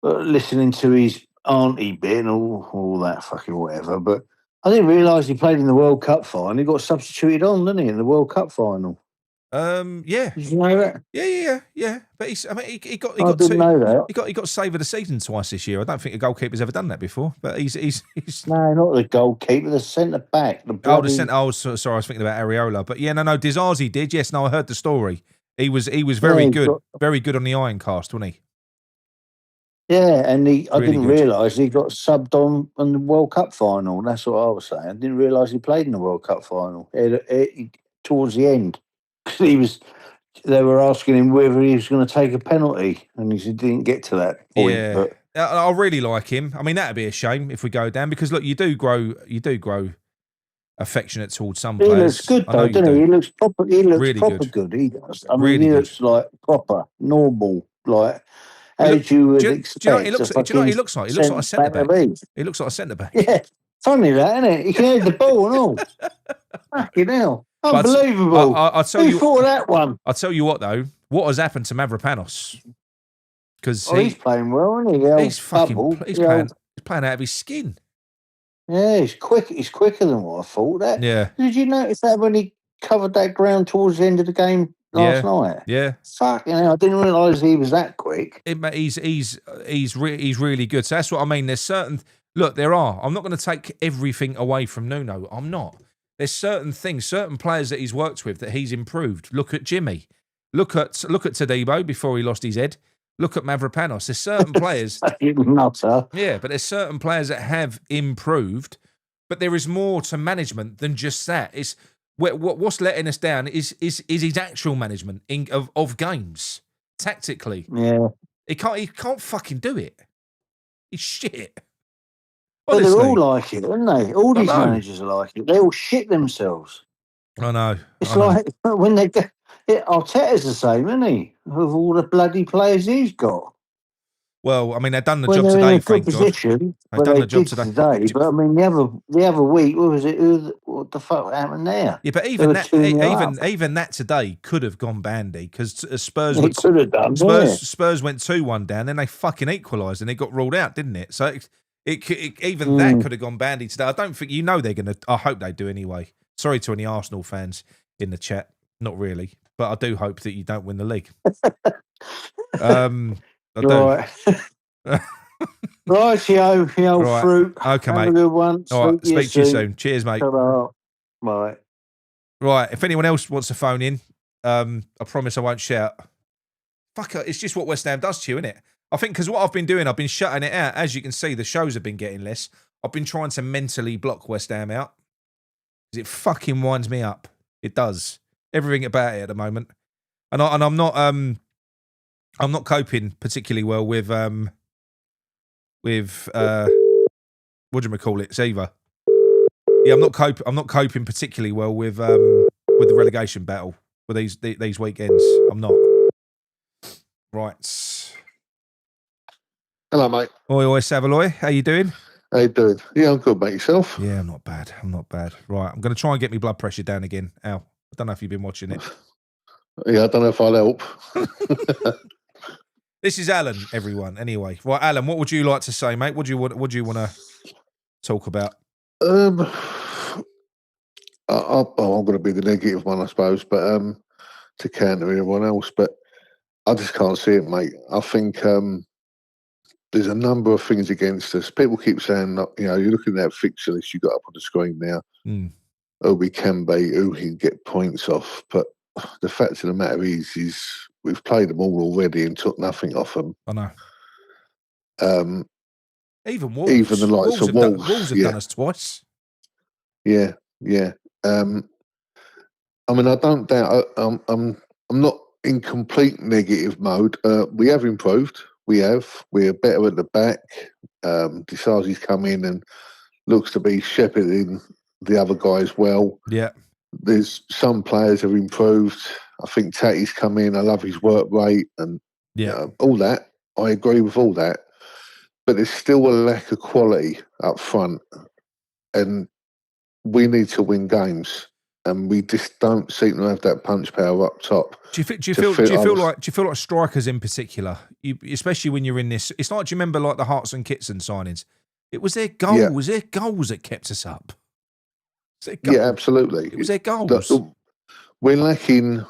listening to his auntie bit and all that fucking whatever, but I didn't realise he played in the World Cup final. He got substituted on, didn't he, in the World Cup final? Yeah. Did you know that? Yeah. But he got. I didn't know that. He got save of the season twice this year. I don't think a goalkeeper's ever done that before. But he's no, not the goalkeeper, the centre back. Sorry, I was thinking about Areola. But yeah, no, Dizazi did. Yes, no, I heard the story. He was very good, very good on the Ironcast, wasn't he? Yeah, and I didn't realise he got subbed on the World Cup final. That's what I was saying. I didn't realise he played in the World Cup final towards the end. They were asking him whether he was going to take a penalty, and he didn't get to that point. Yeah, but I really like him. I mean, that'd be a shame if we go down because look, you do grow affectionate towards some players. He looks good though, doesn't he? He looks proper. He looks really proper good. He does. I mean, really he looks like proper, normal, like. As you would expect. Do you know what he looks like? He looks like a centre back. He looks like a centre back. Yeah, funny that, isn't it? He can head the ball and all. Fucking hell. Unbelievable. I'll tell Who thought of that one? I'll tell you what, though. What has happened to Mavropanos? Because he's playing well, isn't he? He's playing out of his skin. Yeah, he's quick. He's quicker than what I thought. Did you notice that when he covered that ground towards the end of the game last night? Yeah. Fucking hell, I didn't realise he was that quick. He's really good. So that's what I mean. There's certain... Look, I'm not going to take everything away from Nuno. I'm not. There's certain things, certain players that he's worked with that he's improved. Look at Jimmy. Look at Tadibo before he lost his head. Look at Mavropanos. There's certain players... Nutter. Yeah, but there's certain players that have improved, but there is more to management than just that. It's... What's letting us down is his actual management of games tactically. Yeah, he can't fucking do it. He's shit. But they're all like it, aren't they? All these managers are like it. They all shit themselves. I know. It's like when they get Arteta's the same, isn't he? With all the bloody players he's got. Well, I mean, they've done the Well, job they're in today, a good thank God. position. They've Well, done they the job did today. today, but I mean, the other week, what was it? What the fuck happened there? Yeah, but They even were that, 2-0 up. even that today could have gone bandy because Spurs It could have done, yeah. Spurs went 2-1 down, then they fucking equalised and it got ruled out, didn't it? So even that could have gone bandy today. I don't think they're gonna. I hope they do anyway. Sorry to any Arsenal fans in the chat, not really, but I do hope that you don't win the league. I do. Right. Rightio, the old Right. fruit. Okay, Have mate. a good one. All right, speak to you soon. Cheers, mate. Ta-ra. Bye. Right, if anyone else wants to phone in, I promise I won't shout. Fuck it, it's just what West Ham does to you, isn't it? I think because what I've been doing, I've been shutting it out. As you can see, the shows have been getting less. I've been trying to mentally block West Ham out because it fucking winds me up. It does. Everything about it at the moment, and I'm not coping particularly well with what do you call it? It's either. Yeah, I'm not coping particularly well with the relegation battle for these weekends. I'm not. Right. Hello, mate. Oi, Savaloy. How you doing? How you doing? Yeah, I'm good, mate. Yourself? Yeah, I'm not bad. Right, I'm going to try and get my blood pressure down again. Al, I don't know if you've been watching it. Yeah, I don't know if I'll help. This is Alan, everyone. Anyway, right, Alan, what would you like to say, mate? What do you want to talk about? I'm going to be the negative one, I suppose, but to counter everyone else. But I just can't see it, mate. I think there's a number of things against us. People keep saying, you're looking at that fixture list you got up on the screen now. Who we can beat, who we can get points off. But the fact of the matter is we've played them all already and took nothing off them. I know. Even Wolves. Even the likes of Wolves. Wolves have done us twice. Yeah. I mean, I don't doubt. I'm not in complete negative mode. We have improved. We're better at the back. Disasi's come in and looks to be shepherding the other guys well. Yeah. There's some players have improved. I think Taty's come in. I love his work rate and all that. I agree with all that. But there's still a lack of quality up front, and we need to win games. And we just don't seem to have that punch power up top. Do you feel like strikers in particular, especially when you're in this? It's like, do you remember like the Hearts and Kitson signings? It was their goals. Yeah. Was their goals that kept us up? Yeah, absolutely. It was their goals. We're lacking,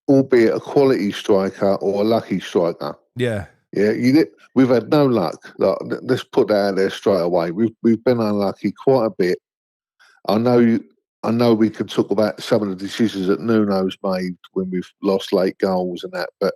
albeit a quality striker or a lucky striker. Yeah. Yeah, we've had no luck. Let's put that out there straight away. We've been unlucky quite a bit. I know we could talk about some of the decisions that Nuno's made when we've lost late goals and that, but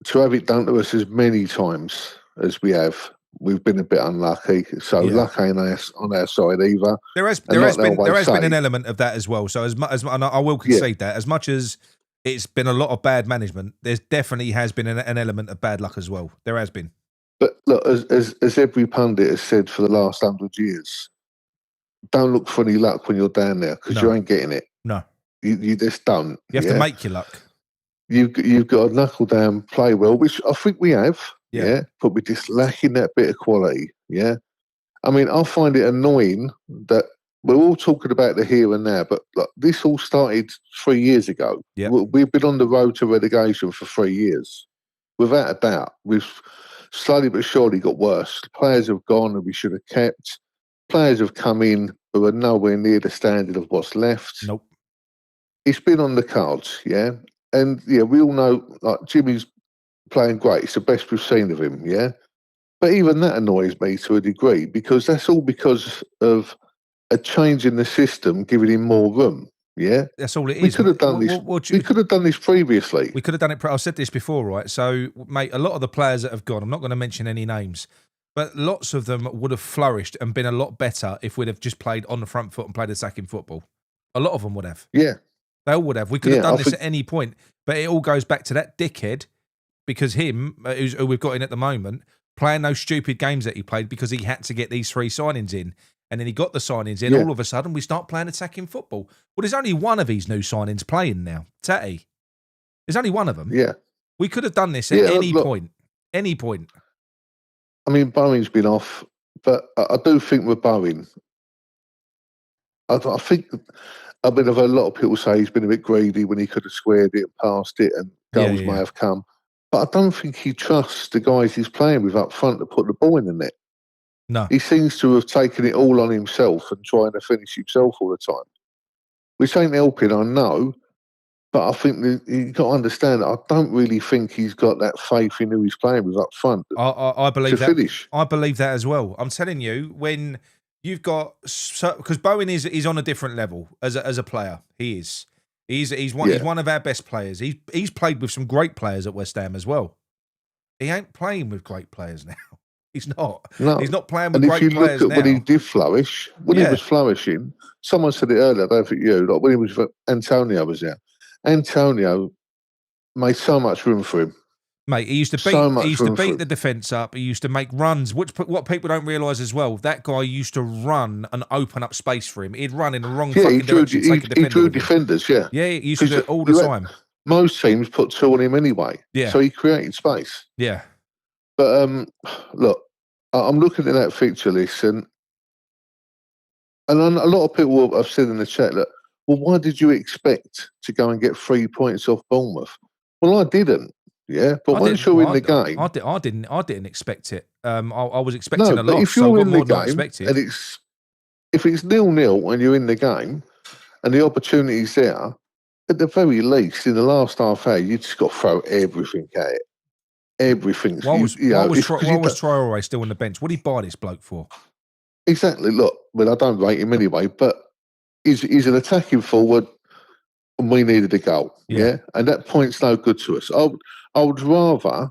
to have it done to us as many times as we have, we've been a bit unlucky. So luck ain't on our side either. There has been an element of that as well. So and I will concede that as much as it's been a lot of bad management, there definitely has been an element of bad luck as well. There has been. But look, as every pundit has said for the last 100 years, don't look for any luck when you're down there because you ain't getting it. No. You just don't. You have to make your luck. You've got to knuckle down, play well, which I think we have. Yeah. But we're just lacking that bit of quality. Yeah. I mean, I find it annoying that we're all talking about the here and now, but like, this all started 3 years ago. Yeah. We've been on the road to relegation for 3 years. Without a doubt. We've slowly but surely got worse. Players have gone and we should have kept. Players have come in who are nowhere near the standard of what's left. Nope. It's been on the cards, yeah? And, we all know, like, Jimmy's playing great. It's the best we've seen of him, yeah? But even that annoys me to a degree because that's all because of a change in the system giving him more room, yeah? That's all it is. We could have done this. We could have done this previously. We could have done it. I've said this before, right? So, mate, a lot of the players that have gone, I'm not going to mention any names, but lots of them would have flourished and been a lot better if we'd have just played on the front foot and played attacking football. A lot of them would have. Yeah. They all would have. We could have done this at any point. But it all goes back to that dickhead, because him, who we've got in at the moment, playing those stupid games that he played because he had to get these 3 signings in. And then he got the signings in. All of a sudden, we start playing attacking football. Well, there's only one of these new signings playing now, Taty. There's only one of them. Yeah. We could have done this at any point. Any point. I mean, Bowen's been off, but I do think with Bowen, I think, I mean, I've heard a lot of people say he's been a bit greedy when he could have squared it and passed it and goals may have come. But I don't think he trusts the guys he's playing with up front to put the ball in the net. No. He seems to have taken it all on himself and trying to finish himself all the time, which ain't helping, I know. But I think you've got to understand that I don't really think he's got that faith in who he's playing with up front. I believe to that. Finish. I believe that as well. I'm telling you, when you've got because Bowen is on a different level as a player. He is. He's one of our best players. He's played with some great players at West Ham as well. He ain't playing with great players now. He's not. No. He's not playing with and great if you players look at now. when he did flourish, when he was flourishing, someone said it earlier, I don't think you, like when he was Antonio was there. Antonio made so much room for him. Mate, he used to beat the defence up. He used to make runs. What people don't realise as well, that guy used to run and open up space for him. He'd run in the wrong fucking direction. He drew defenders, Yeah, he used to do it all the time. Most teams put two on him anyway. Yeah. So he created space. Yeah. But look, I'm looking at that fixture list, and a lot of people have said in the chat that, well, why did you expect to go and get 3 points off Bournemouth? Well, I didn't. Yeah, but once you're in the game, I didn't expect it. I was expecting a lot. But if you're in the game, and if it's 0-0 when you're in the game, and the opportunity's there, at the very least, in the last half hour, you just got to throw everything at it. Everything. Why was Traore still on the bench? What did he buy this bloke for? Exactly. Look, well, I don't rate him anyway, but he's an attacking forward, and we needed a goal. Yeah, and that point's no good to us. I would rather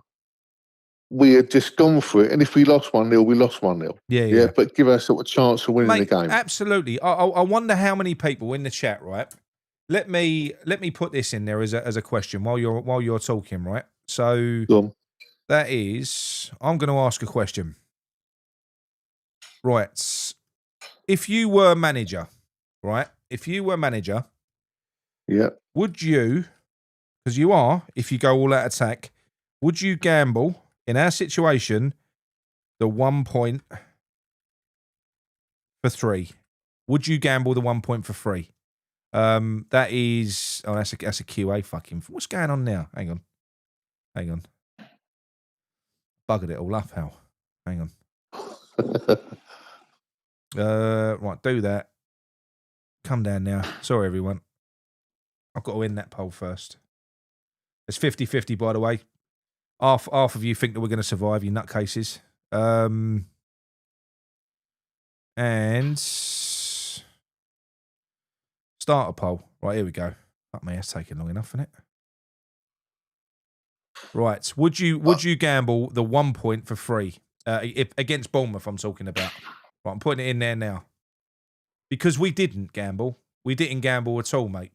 we had just gone for it, and if we lost 1-0, we lost 1-0. Yeah. But give us a chance of winning the game. Absolutely. I wonder how many people in the chat, right? Let me put this in there as a question while you're talking, right? So that is, I'm going to ask a question. Right. If you were manager, right? Yeah. Would you, because you are, if you go all out attack, would you gamble in our situation the 1 point for 3? Would you gamble the 1 point for 3? That is, that's a QA fucking. What's going on now? Hang on. Buggered it all up, Hal. Hang on. Right, do that. Come down now. Sorry, everyone. I've got to win that poll first. It's 50-50, by the way. Half of you think that we're going to survive, you nutcases. And start a poll. Right, here we go. Fuck me, that's taking long enough, isn't it? Right. Would you gamble the 1 point for 3 against Bournemouth? I'm talking about. Right, I'm putting it in there now because we didn't gamble. We didn't gamble at all, mate.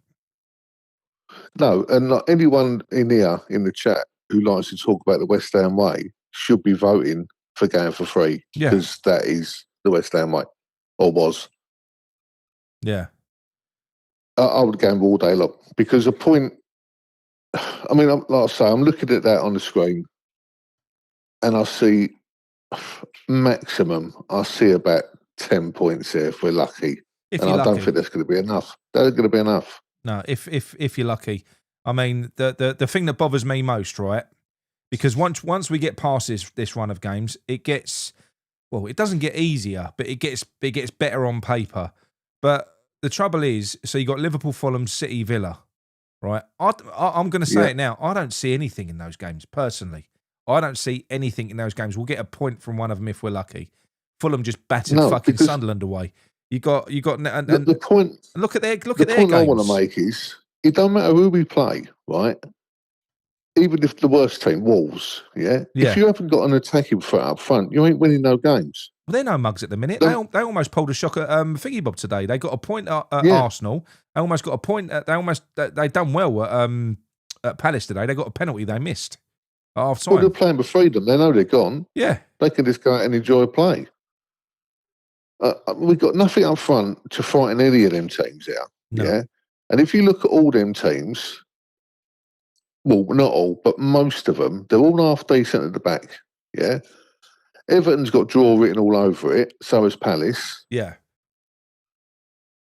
No, and like anyone in here in the chat who likes to talk about the West Ham way should be voting for going for 3 because that is the West Ham way, or was. Yeah. I would gamble all day long because a point. I mean, like I say, I'm looking at that on the screen, and I see maximum. I see about 10 points there if we're lucky, and I don't think that's going to be enough. That's going to be enough. No, if you're lucky. I mean, the thing that bothers me most, right? Because once we get past this run of games, it gets it doesn't get easier, but it gets better on paper. But the trouble is, so you got Liverpool, Fulham, City, Villa, right? I'm going to say it now. I don't see anything in those games personally. I don't see anything in those games. We'll get a point from one of them if we're lucky. Fulham just battered fucking Sunderland away. You got the point. Look at their the point games. I want to make is it don't matter who we play, right? Even if the worst team, Wolves, if you haven't got an attacking threat up front, you ain't winning no games. Well, they're no mugs at the minute. They almost pulled a shock at Thingy Bob today. They got a point at Arsenal. They almost got a point. They done well at Palace today. They got a penalty they missed at half time. Well, they're playing with freedom. They know they're gone. Yeah, they can just go out and enjoy play. We've got nothing up front to frighten any of them teams out. No. Yeah, and if you look at all them teams, well, not all, but most of them, they're all half decent at the back. Yeah, Everton's got draw written all over it. So has Palace. Yeah.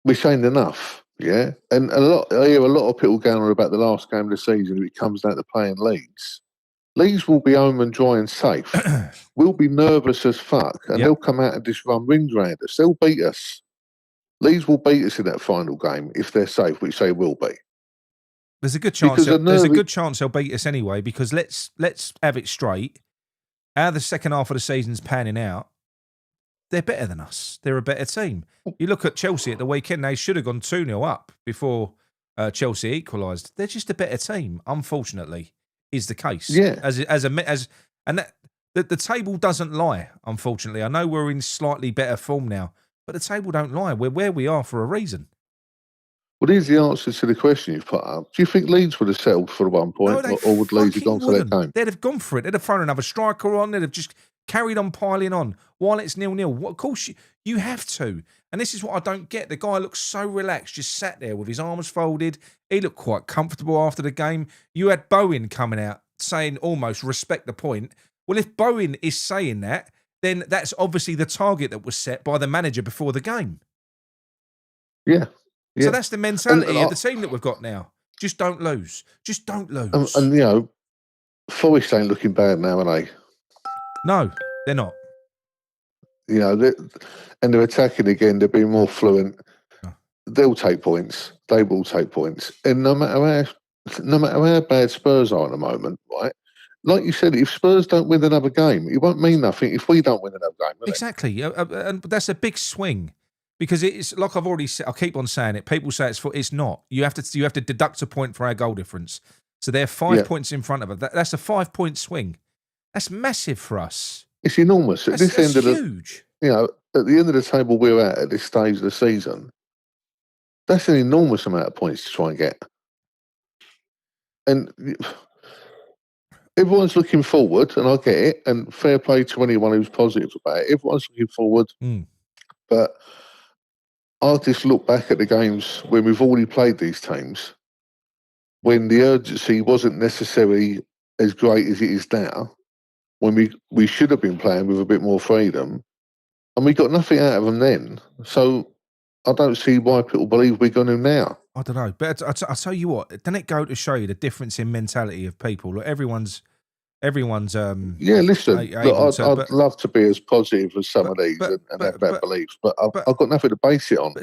We're saying enough, yeah. And I hear a lot of people going on about the last game of the season. If it comes down to playing Leeds, Leeds will be home and dry and safe. We'll be nervous as fuck, and they'll come out and just run rings round us. They'll beat us. Leeds will beat us in that final game if they're safe, which they will be. There's a good chance. There's a good chance they'll beat us anyway. Because let's have it straight. How the second half of the season's panning out, they're better than us. They're a better team. You look at Chelsea at the weekend; they should have gone 2-0 up before Chelsea equalised. They're just a better team. Unfortunately, is the case. Yeah. The table doesn't lie. Unfortunately, I know we're in slightly better form now, but the table don't lie. We're where we are for a reason. Well, here's the answer to the question you've put up. Do you think Leeds would have settled for the 1 point, No, or would Leeds have gone for that game? They'd have gone for it. They'd have thrown another striker on. They'd have just carried on piling on while it's 0-0. Of course, you have to. And this is what I don't get. The guy looks so relaxed, just sat there with his arms folded. He looked quite comfortable after the game. You had Bowen coming out saying almost respect the point. Well, if Bowen is saying that, then that's obviously the target that was set by the manager before the game. Yeah. So that's the mentality of the team that we've got now. Just don't lose. Just don't lose. And you know, Forest ain't looking bad now, are they? No, they're not. You know, they're attacking again. They're being more fluent. Oh. They'll take points. They will take points. And no matter how bad Spurs are at the moment, right? Like you said, if Spurs don't win another game, it won't mean nothing if we don't win another game. Exactly. And that's a big swing. Because it's like I've already said, I'll keep on saying it. People say it's not. You have to deduct a point for our goal difference. So they're 5 points in front of us. That's a 5-point swing. That's massive for us. It's enormous. That's huge. At the end of the table we're at this stage of the season, that's an enormous amount of points to try and get. And everyone's looking forward, and I get it. And fair play to anyone who's positive about it. Everyone's looking forward, but I'll just look back at the games when we've already played these teams, when the urgency wasn't necessarily as great as it is now, when we should have been playing with a bit more freedom, and we got nothing out of them then. So I don't see why people believe we're going to now. I don't know. But I'll tell you what, doesn't it go to show you the difference in mentality of people? Look, everyone's yeah, listen, I'd love to be as positive as some of these and have that beliefs, but I've got nothing to base it on.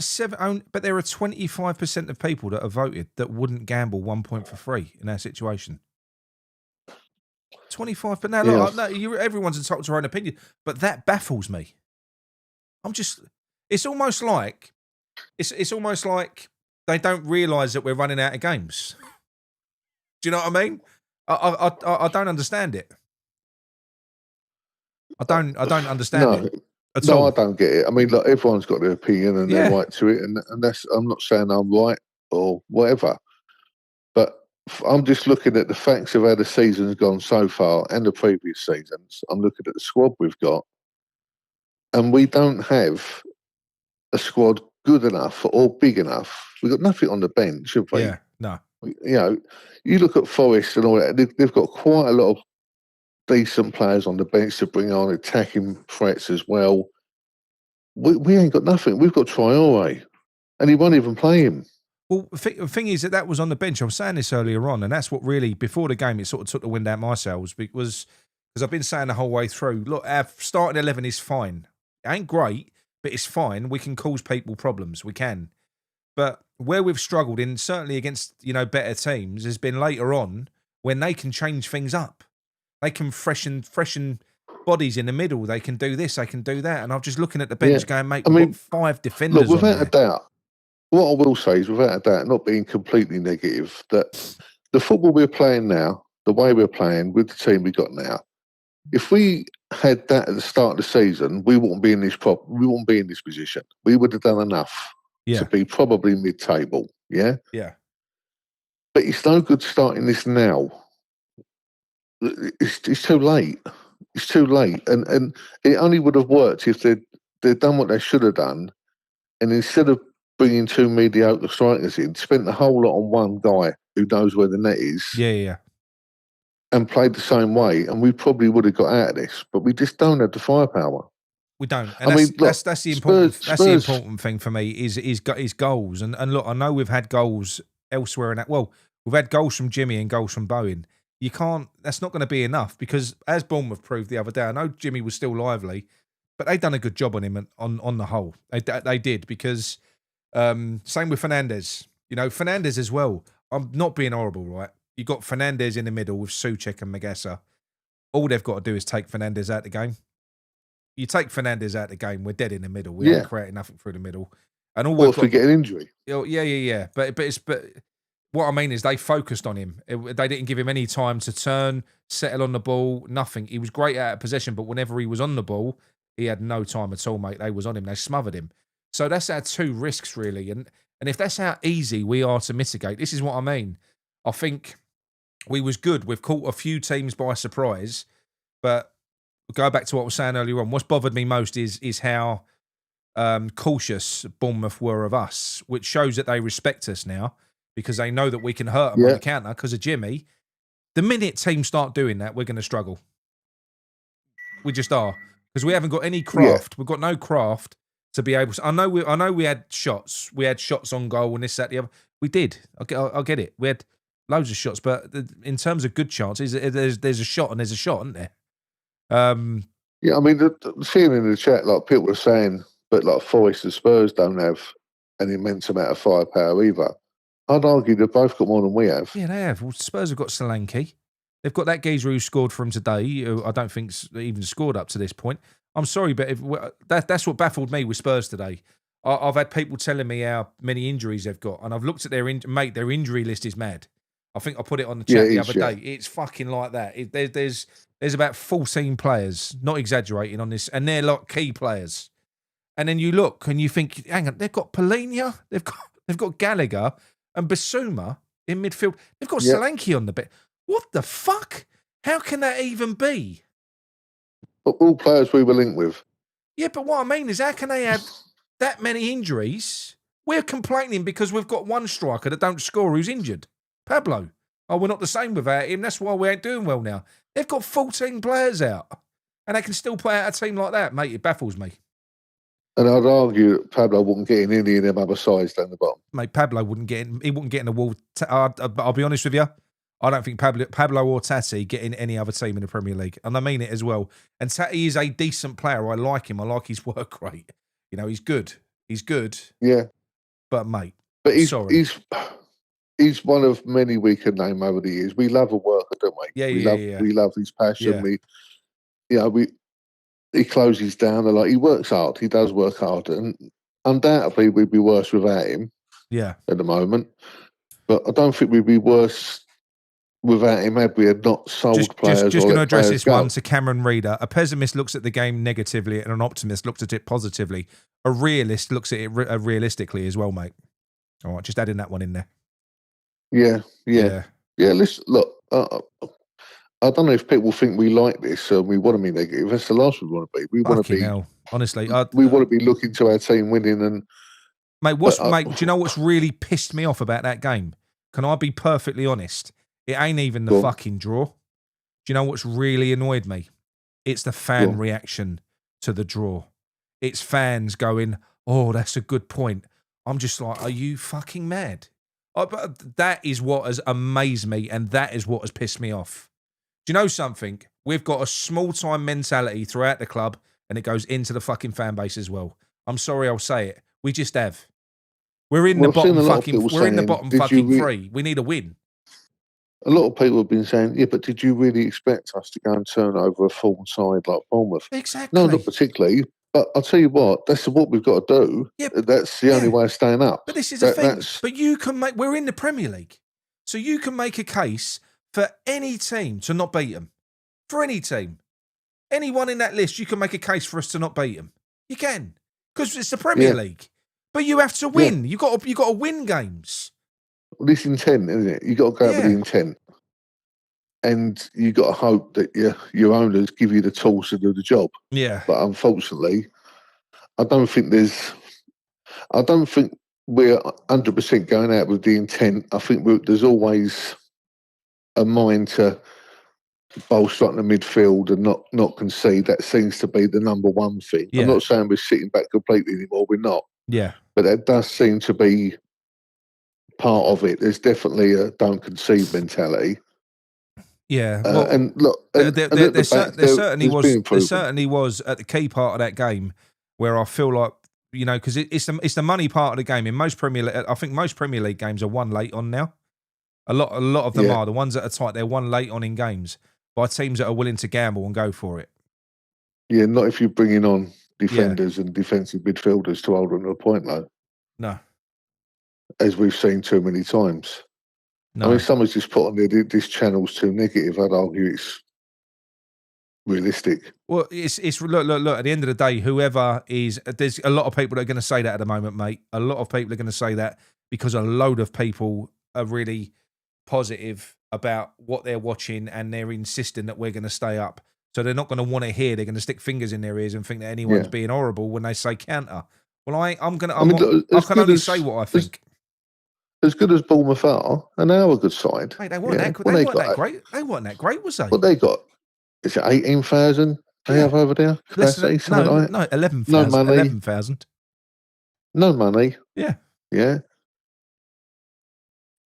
But there are 25% of people that have voted that wouldn't gamble 1 point for free in our situation. 25%. But now, look, everyone's entitled to their own opinion, but that baffles me. It's almost like they don't realise that we're running out of games. Do you know what I mean? I don't understand it. I don't understand it at all. No, I don't get it. I mean, look, everyone's got their opinion and their right to it, and that's. I'm not saying I'm right or whatever, but I'm just looking at the facts of how the season's gone so far and the previous seasons. I'm looking at the squad we've got, and we don't have a squad good enough or big enough. We've got nothing on the bench, have we? Yeah, no. You know, you look at Forest and all that, they've got quite a lot of decent players on the bench to bring on attacking threats as well. We ain't got nothing. We've got Traore, and he won't even play him. Well, the thing is that was on the bench. I was saying this earlier on, and that's what really, before the game, it sort of took the wind out my sails, because I've been saying the whole way through, look, our starting 11 is fine. It ain't great, but it's fine. We can cause people problems. We can. But where we've struggled in, certainly against, better teams, has been later on when they can change things up. They can freshen bodies in the middle. They can do this, they can do that. And I'm just looking at the bench going, mate, we've got 5 defenders. Look, without a doubt, what I will say is, without a doubt, not being completely negative, that the football we're playing now, the way we're playing with the team we got now, if we had that at the start of the season, we wouldn't be in this position. We would have done enough to be probably mid-table. Yeah. Yeah. But it's no good starting this now. It's too late. It's too late, and it only would have worked if they'd done what they should have done, and instead of bringing 2 mediocre strikers in, spent the whole lot on one guy who knows where the net is. Yeah. and played the same way, and we probably would have got out of this. But we just don't have the firepower. We don't, and that's the important. That's the important thing for me is goals. And look, I know we've had goals elsewhere in that. Well, we've had goals from Jimmy and goals from Bowen. You can't. That's not going to be enough because, as Bournemouth proved the other day, I know Jimmy was still lively, but they done a good job on him on the whole. They did because same with Fernandes. You know, Fernandes as well. I'm not being horrible, right? You got Fernandes in the middle with Souček and Magassa. All they've got to do is take Fernandes out the game. You take Fernandes out the game, we're dead in the middle. We ain't creating nothing through the middle. And all if we get an injury. Yeah. But what I mean is they focused on him. They didn't give him any time to turn, settle on the ball, nothing. He was great out of possession, but whenever he was on the ball, he had no time at all, mate. They was on him. They smothered him. So that's our two risks, really. And if that's how easy we are to mitigate, this is what I mean. I think we was good. We've caught a few teams by surprise, but go back to what I was saying earlier on. What's bothered me most is how cautious Bournemouth were of us, which shows that they respect us now because they know that we can hurt them on the counter because of Jimmy. The minute teams start doing that, we're going to struggle. We just are because we haven't got any craft. We've got no craft to be able to. I know we had shots. We had shots on goal and this, that, the other. We did. I'll get it. We had loads of shots, but in terms of good chances, there's a shot and there's a shot, isn't there? I mean, seeing in the chat, like people were saying, but like Forest and Spurs don't have an immense amount of firepower either. I'd argue they've both got more than we have. Yeah, they have. Well, Spurs have got Solanke. They've got that geezer who scored for him today, who I don't think's even scored up to this point. I'm sorry, but that's what baffled me with Spurs today. I've had people telling me how many injuries they've got, and I've looked at their injury list is mad. I think I put it on the chat the other day. It's fucking like that. There's about 14 players, not exaggerating on this, and they're like key players. And then you look and you think, hang on, they've got Polina, they've got Gallagher and Basuma in midfield. They've got Solanke on the bench. What the fuck? How can that even be? But all players we were linked with. Yeah, but what I mean is, how can they have that many injuries? We're complaining because we've got one striker that don't score who's injured. Pablo. Oh, we're not the same without him. That's why we ain't doing well now. They've got 14 players out. And they can still play out a team like that, mate. It baffles me. And I'd argue that Pablo wouldn't get in any of them other sides down the bottom. Mate, Pablo wouldn't get in. He wouldn't get in the wall. I'll be honest with you. I don't think Pablo or Taty get in any other team in the Premier League. And I mean it as well. And Taty is a decent player. I like him. I like his work rate. You know, he's good. He's good. Yeah. But, mate, he's he's one of many we can name over the years. We love a worker, don't we? Yeah. We love his passion. Yeah. He closes down a lot. He works hard. He does work hard. And undoubtedly we'd be worse without him. Yeah. At the moment. But I don't think we'd be worse without him had we had not sold players. Just going to address this one to Cameron Reader. A pessimist looks at the game negatively and an optimist looks at it positively. A realist looks at it realistically as well, mate. All right, just adding that one in there. Yeah. Listen, look, I don't know if people think we like this. We want to be negative. That's the last we want to be. We want to be. Hell. Honestly, we want to be looking to our team winning. And mate, do you know what's really pissed me off about that game? Can I be perfectly honest? It ain't even the fucking draw. Do you know what's really annoyed me? It's the fan reaction to the draw. It's fans going, "Oh, that's a good point." I'm just like, are you fucking mad? But that is what has amazed me, and that is what has pissed me off. Do you know something? We've got a small-time mentality throughout the club, and it goes into the fucking fan base as well. I'm sorry, I'll say it. We just have. We're in the bottom fucking. We're in the bottom fucking three. We need a win. A lot of people have been saying, yeah, but did you really expect us to go and turn over a full side like Bournemouth? Exactly. No, not particularly. But I'll tell you what, that's what we've got to do. Yep. That's the only way of staying up. But this is the thing. But you can make... We're in the Premier League. So you can make a case for any team to not beat them. For any team. Anyone in that list, you can make a case for us to not beat them. You can. Because it's the Premier League. But you have to win. You've got to win games. Well, this intent, isn't it? You've got to go out with the intent. And you've got to hope that your owners give you the tools to do the job. Yeah. But unfortunately, I don't think we're 100% going out with the intent. I think there's always a mind to bolster up the midfield and not concede. That seems to be the number one thing. Yeah. I'm not saying we're sitting back completely anymore. We're not. Yeah. But that does seem to be part of it. There's definitely a don't concede mentality. Yeah. Well, and look, there certainly was at the key part of that game where I feel like, you know, because it's the money part of the game. In most Premier League, I think most Premier League games are one late on now. A lot of them are. The ones that are tight, they're one late on in games by teams that are willing to gamble and go for it. Yeah, not if you're bringing on defenders and defensive midfielders to hold them to a point, though. No. As we've seen too many times. No. I mean, someone's just put on there, this channel's too negative. I'd argue it's realistic. Well, it's look. At the end of the day, whoever is, there's a lot of people that are going to say that at the moment, mate. A lot of people are going to say that because a load of people are really positive about what they're watching and they're insisting that we're going to stay up. So they're not going to want to hear. They're going to stick fingers in their ears and think that anyone's being horrible when they say counter. Well, I can only say what I think. As good as Bournemouth are, and they are a good side. Mate, they weren't that great. They weren't that great, was they? What they got? Is it 18,000 they have over there? Capacity, no, 11,000. No money. 11,000. No money. Yeah. Yeah.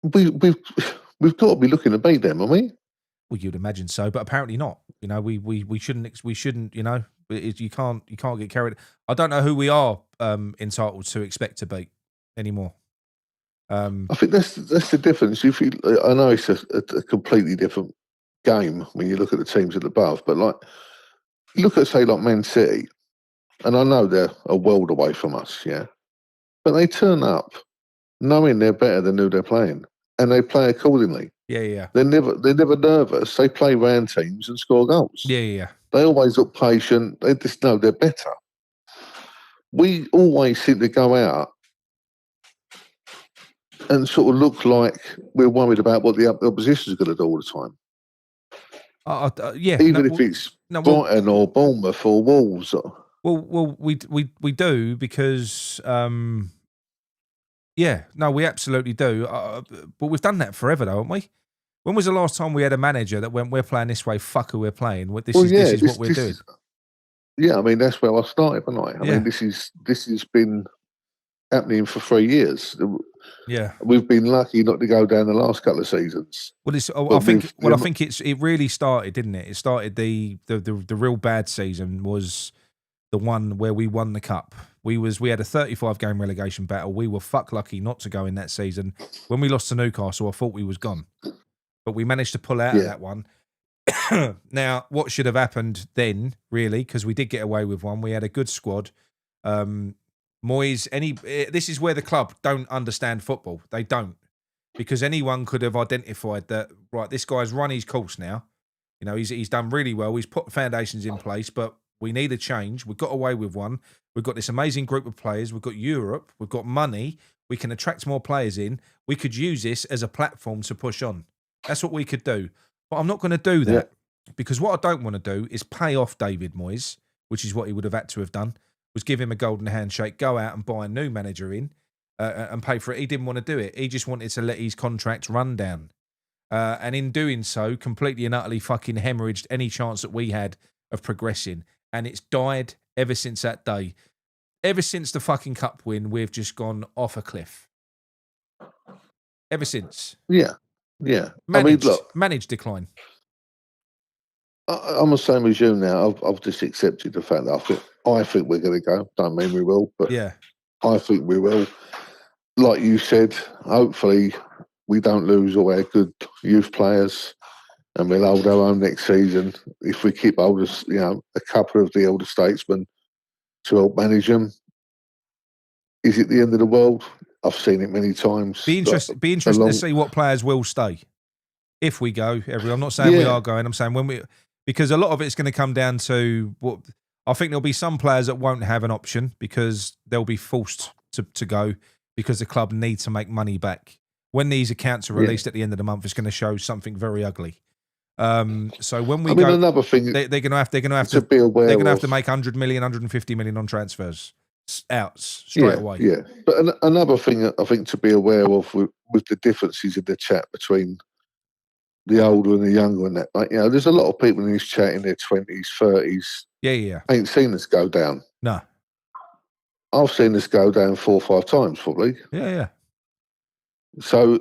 We've got to be looking to beat them, haven't we? Well, you'd imagine so, but apparently not. You know, we shouldn't. You know, you can't get carried. I don't know who we are entitled to expect to beat anymore. I think that's the difference. I know it's a completely different game when you look at the teams at the above, but like look at say like Man City, and I know they're a world away from us, yeah, but they turn up knowing they're better than who they're playing, and they play accordingly. Yeah. They're never nervous. They play round teams and score goals. Yeah. They always look patient. They just know they're better. We always seem to go out and sort of look like we're worried about what the opposition is going to do all the time. Even if it's Brighton or Bournemouth or Wolves. Well, we do because, we absolutely do. But we've done that forever, though, haven't we? When was the last time we had a manager that went, we're playing this way, fuck who we're playing? This is what we're doing. I mean, that's where I started, wasn't I? I mean, this has been happening for 3 years. Yeah, we've been lucky not to go down the last couple of seasons. Well, I think it really started, didn't it? It started the real bad season was the one where we won the cup. We had a 35 game relegation battle. We were fuck lucky not to go in that season. When we lost to Newcastle, I thought we was gone, but we managed to pull out of that one. Now, what should have happened then, really, because we did get away with one. We had a good squad. Moyes, this is where the club don't understand football. They don't, because anyone could have identified that. Right, this guy's run his course now. You know, he's done really well. He's put foundations in place, but we need a change. We've got away with one. We've got this amazing group of players. We've got Europe. We've got money. We can attract more players in. We could use this as a platform to push on. That's what we could do. But I'm not going to do that because what I don't want to do is pay off David Moyes, which is what he would have had to have done. Was give him a golden handshake, go out and buy a new manager in and pay for it. He didn't want to do it. He just wanted to let his contract run down. And in doing so, completely and utterly fucking hemorrhaged any chance that we had of progressing. And it's died ever since that day. Ever since the fucking cup win, we've just gone off a cliff. Ever since. Yeah. Managed decline. I'm the same as you now. I've just accepted the fact that I think we're going to go. Don't mean we will, but I think we will. Like you said, hopefully we don't lose all our good youth players, and we'll hold our own next season. If we keep hold of, a couple of the older statesmen to help manage them, is it the end of the world? I've seen it many times. Be interesting to see what players will stay if we go. I'm not saying we are going. I'm saying because a lot of it's going to come down to what I think there'll be some players that won't have an option because they'll be forced to go because the club need to make money back. When these accounts are released at the end of the month, it's going to show something very ugly. So when we go, another thing they're going to have to be aware. They're going to have to make 100 million, 150 million on transfers out straight away. Yeah, but another thing I think to be aware of with the differences in the chat between the older and the younger and that. Like, there's a lot of people in this chat in their 20s, 30s. Yeah. Ain't seen us go down. No. I've seen us go down 4 or 5 times, probably. Yeah. So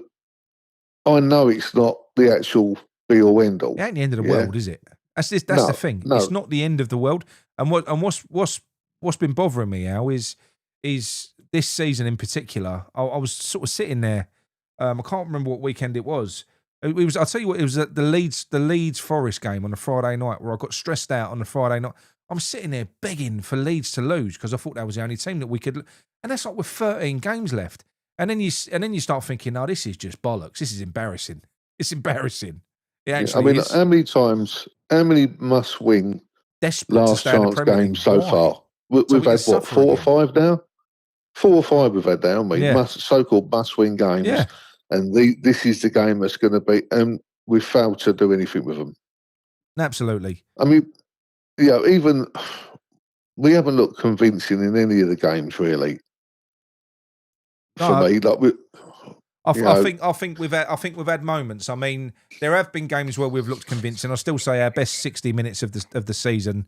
I know it's not the actual be or end all. It ain't the end of the world, is it? That's the thing. No. It's not the end of the world. And what's been bothering me, Al, is this season in particular. I was sort of sitting there. I can't remember what weekend it was. It was. I'll tell you what. It was at the Leeds Forest game on a Friday night where I got stressed out on the Friday night. I'm sitting there begging for Leeds to lose because I thought that was the only team that we could. And that's like with 13 games left. And then you start thinking, oh, this is just bollocks. This is embarrassing. It's embarrassing. It actually is. How many must-win last chance games so far? We've had, 4 or 5 now? 4 or 5 we've had now, haven't we? So-called must-win games. Yeah. And this is the game that's going to be... And we've failed to do anything with them. Absolutely. I mean, even... We haven't looked convincing in any of the games, really. For me, like... I think we've had moments. I mean, there have been games where we've looked convincing. I still say our best 60 minutes of the season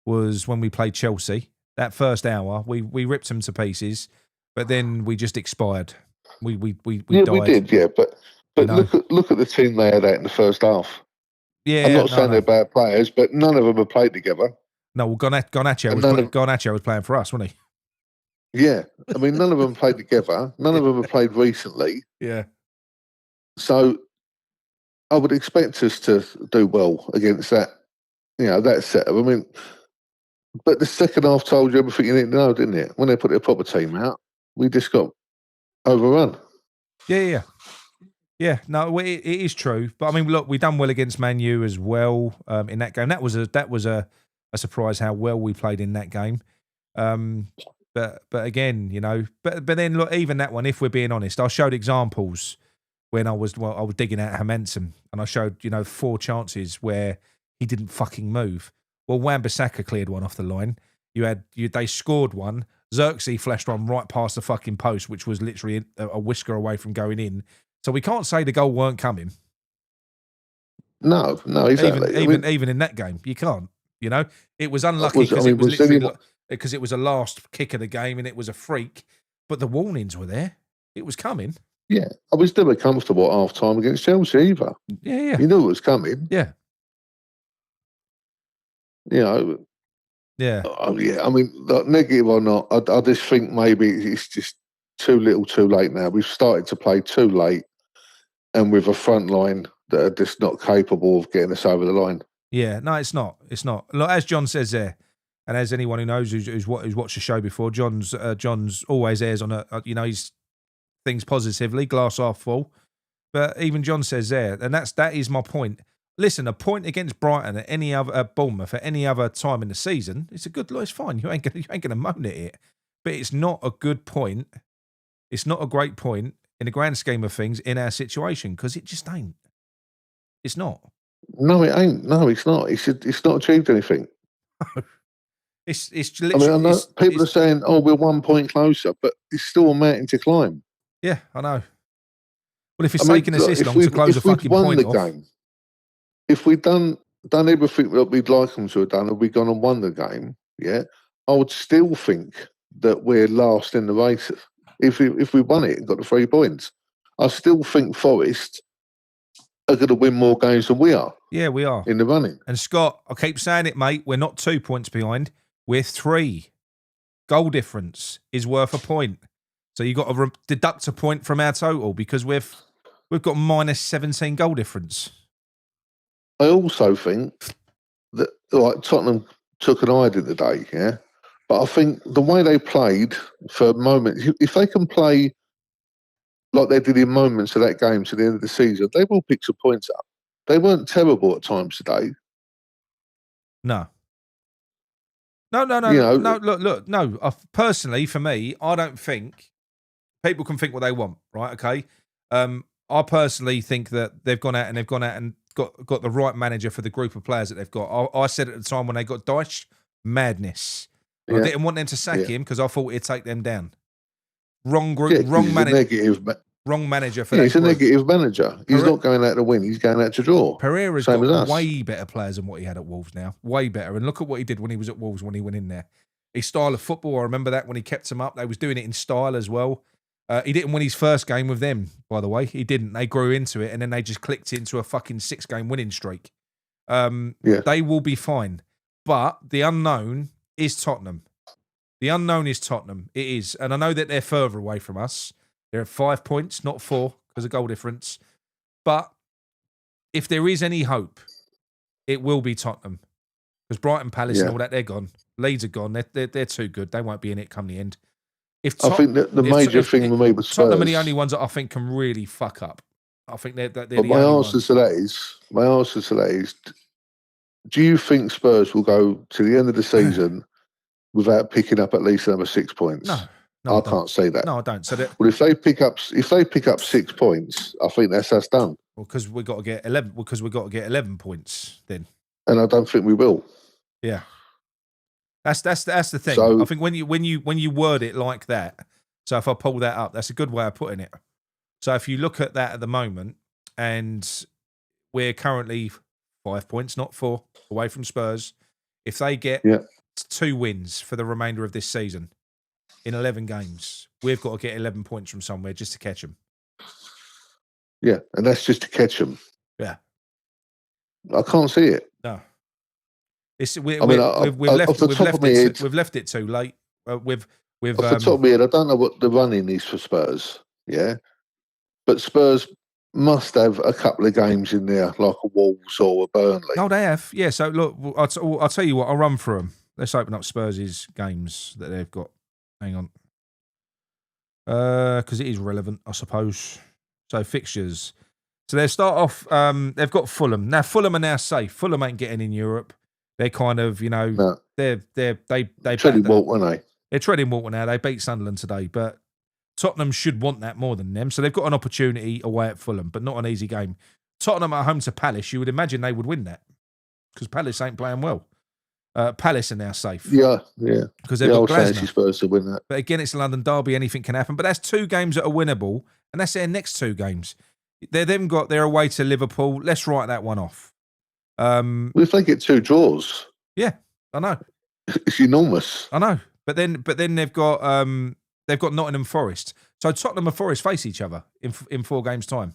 was when we played Chelsea. That first hour, we ripped them to pieces, but then we just expired. We died. We did, yeah. But look at the team they had out in the first half. Yeah, I'm not saying they're bad players, but none of them have played together. No, well, Garnacho was playing for us, wasn't he? Yeah, I mean, none of them played together. None of them have played recently. Yeah. So I would expect us to do well against that, that setup. I mean, but the second half told you everything you need to know, didn't it? When they put their proper team out, we just got overrun. Yeah. No, it is true. But I mean, look, we done well against Man U as well in that game. That was a surprise how well we played in that game. But again, but then look, even that one, if we're being honest, I showed examples when I was digging out Hermansen, and I showed 4 chances where he didn't fucking move. Well, Wan-Bissaka cleared one off the line. They scored one. Xerxes flashed one right past the fucking post, which was literally a whisker away from going in. So we can't say the goal weren't coming. No, exactly. Even in that game, you can't. It was unlucky because it was literally because it was a last kick of the game and it was a freak. But the warnings were there. It was coming. Yeah, I was never comfortable at half time against Chelsea either. Yeah. You knew it was coming. Yeah. Yeah. I mean, negative or not, I just think maybe it's just too little, too late now. We've started to play too late, and with a front line that are just not capable of getting us over the line. Yeah, no, it's not. It's not. Look, as John says there, and as anyone who knows who's watched the show before, John's always airs on he's things positively, glass half full. But even John says there, and that is my point. Listen, a point against Brighton at any other Bournemouth at any other time in the season, it's a good. It's fine. You ain't gonna moan at it, but it's not a good point. It's not a great point in the grand scheme of things in our situation because it just ain't. It's not. No, it ain't. No, it's not. It's not achieved anything. It's literally. I know people are saying, "Oh, we're 1 point closer," but it's still a mountain to climb. Yeah, I know. Well, if it's taking us this long to close a fucking point off. Game, if we'd done everything that we'd like them to have done, and we'd gone and won the game, yeah, I would still think that we're last in the race. If we won it and got the 3 points, I still think Forest are going to win more games than we are. Yeah, we are. In the running. And Scott, I keep saying it, mate, we're not 2 points behind. We're 3. Goal difference is worth a point. So you've got to deduct a point from our total because we've got minus 17 goal difference. I also think that Tottenham took an hiding today, yeah? But I think the way they played for moments, if they can play like they did in moments of that game to the end of the season, they will pick some points up. They weren't terrible at times today. No. Look. No. Personally, for me, I don't think people can think what they want, right? Okay. I personally think that they've gone out and got the right manager for the group of players that they've got. I said at the time when they got Dyche, madness. Yeah. I didn't want them to sack him because I thought it'd take them down. Wrong group, wrong manager. Wrong manager for Yeah, that he's a group. negative manager. He's not going out to win. He's going out to draw. Pereira's Same as got us. way better players than what he had at Wolves now. Way better. And look at what he did when he was at Wolves when he went in there. His style of football, I remember that when he kept them up. They was doing it in style as well. He didn't win his first game with them, by the way. He didn't. They grew into it, and then they just clicked into a fucking 6-game winning streak. They will be fine. But the unknown is Tottenham. The unknown is Tottenham. It is. And I know that they're further away from us. They're at 5 points, not 4, because of goal difference. But if there is any hope, it will be Tottenham. Because Brighton, Palace and all that, they're gone. Leeds are gone. They're too good. They won't be in it come the end. I think that the major thing with me was Spurs. Tottenham are the only ones that I think can really fuck up. I think they're the only my answer ones. to that is, do you think Spurs will go to the end of the season without picking up at least another 6 points? No, I can't say that. No, I don't. So well, if they pick up 6 points, I think that's us done. Well, because we got to get 11. Because we got to get 11 points then. And I don't think we will. Yeah, that's the thing. So, I think when you word it like that. So if I pull that up, that's a good way of putting it. So if you look at that at the moment, and we're currently 5 points, not 4, away from Spurs. If they get 2 wins for the remainder of this season in 11 games, we've got to get 11 points from somewhere just to catch them. Yeah, and that's just to catch them. Yeah. I can't see it. No. We've left it too late. Off the top of my head, I don't know what the running is for Spurs. Yeah, but Spurs must have a couple of games in there, like a Wolves or a Burnley. Oh, they have. Yeah. So look, I'll tell you what. I'll run through them. Let's open up Spurs' games that they've got. Hang on, because it is relevant, I suppose. So fixtures. So they start off. They've got Fulham. Now Fulham are now safe. Fulham ain't getting in Europe. They're kind of, they treading water, aren't they? They're treading water now. They beat Sunderland today, but Tottenham should want that more than them. So they've got an opportunity away at Fulham, but not an easy game. Tottenham at home to Palace, you would imagine they would win that because Palace ain't playing well. Palace are now safe. Yeah. Because they've got Glasner. Spurs to win that. But again, it's a London derby. Anything can happen. But that's 2 games that are winnable, and that's their next 2 games. They're away to Liverpool. Let's write that one off. Well, if they get 2 draws, yeah, I know. It's enormous. I know. But then they've got Nottingham Forest. So Tottenham and Forest face each other in 4 games' time.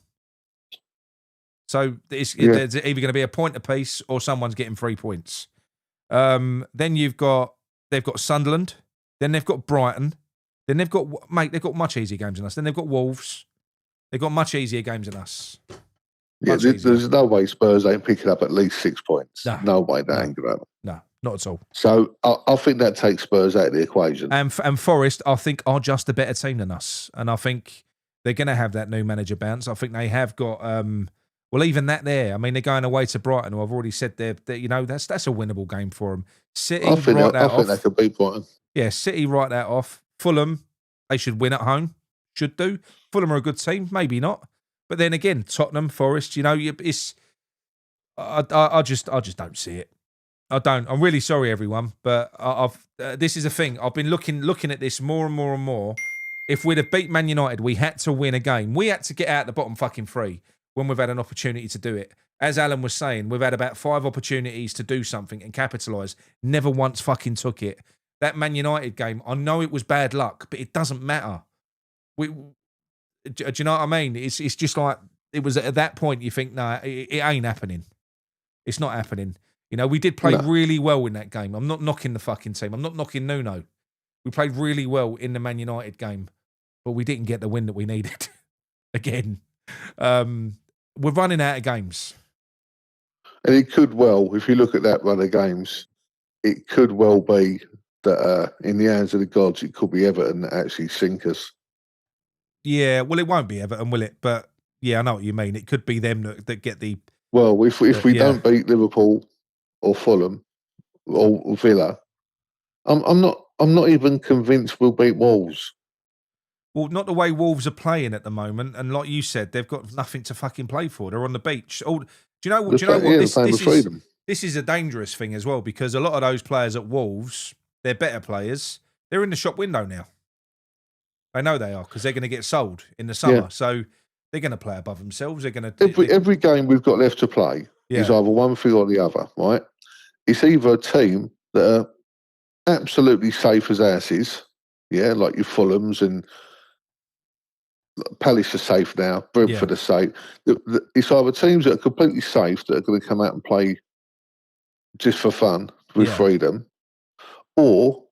So there's either going to be a point apiece or someone's getting 3 points. Then they've got Sunderland. Then they've got Brighton. Then they've got much easier games than us. Then they've got Wolves. They've got much easier games than us. Yeah, there's no way Spurs ain't picking up at least 6 points. No way they ain't going to. No, not at all. So I think that takes Spurs out of the equation. And Forest, I think, are just a better team than us. And I think they're going to have that new manager bounce. I think they have got, even that there. I mean, they're going away to Brighton, who I've already said that's a winnable game for them. City, I think they could beat Brighton. Yeah, City, write that off. Fulham, they should win at home. Should do. Fulham are a good team, maybe not. But then again, Tottenham, Forest, it's. I just don't see it. I don't. I'm really sorry, everyone, but this is a thing. I've been looking at this more and more and more. If we'd have beat Man United, we had to win a game. We had to get out the bottom fucking 3 when we've had an opportunity to do it. As Alan was saying, we've had about 5 opportunities to do something and capitalise. Never once fucking took it. That Man United game, I know it was bad luck, but it doesn't matter. Do you know what I mean? It's just like, it was at that point you think, no, it ain't happening. It's not happening. We did play really well in that game. I'm not knocking the fucking team. I'm not knocking Nuno. We played really well in the Man United game, but we didn't get the win that we needed. Again. We're running out of games. And it could well, if you look at that run of games, it could well be that in the hands of the gods, it could be Everton that actually sink us. Yeah, well, it won't be Everton, will it? But yeah, I know what you mean. It could be them that get the. Well, if we don't beat Liverpool or Fulham or Villa, I'm not even convinced we'll beat Wolves. Well, not the way Wolves are playing at the moment, and like you said, they've got nothing to fucking play for. They're on the beach. Do you know what? This is a dangerous thing as well, because a lot of those players at Wolves, they're better players. They're in the shop window now. They know they are because they're going to get sold in the summer. Yeah. So they're going to play above themselves. They're going to Every game we've got left to play is either one thing or the other, right? It's either a team that are absolutely safe as asses, like your Fulhams and Palace are safe now, Brentford are safe. It's either teams that are completely safe that are going to come out and play just for fun with freedom, or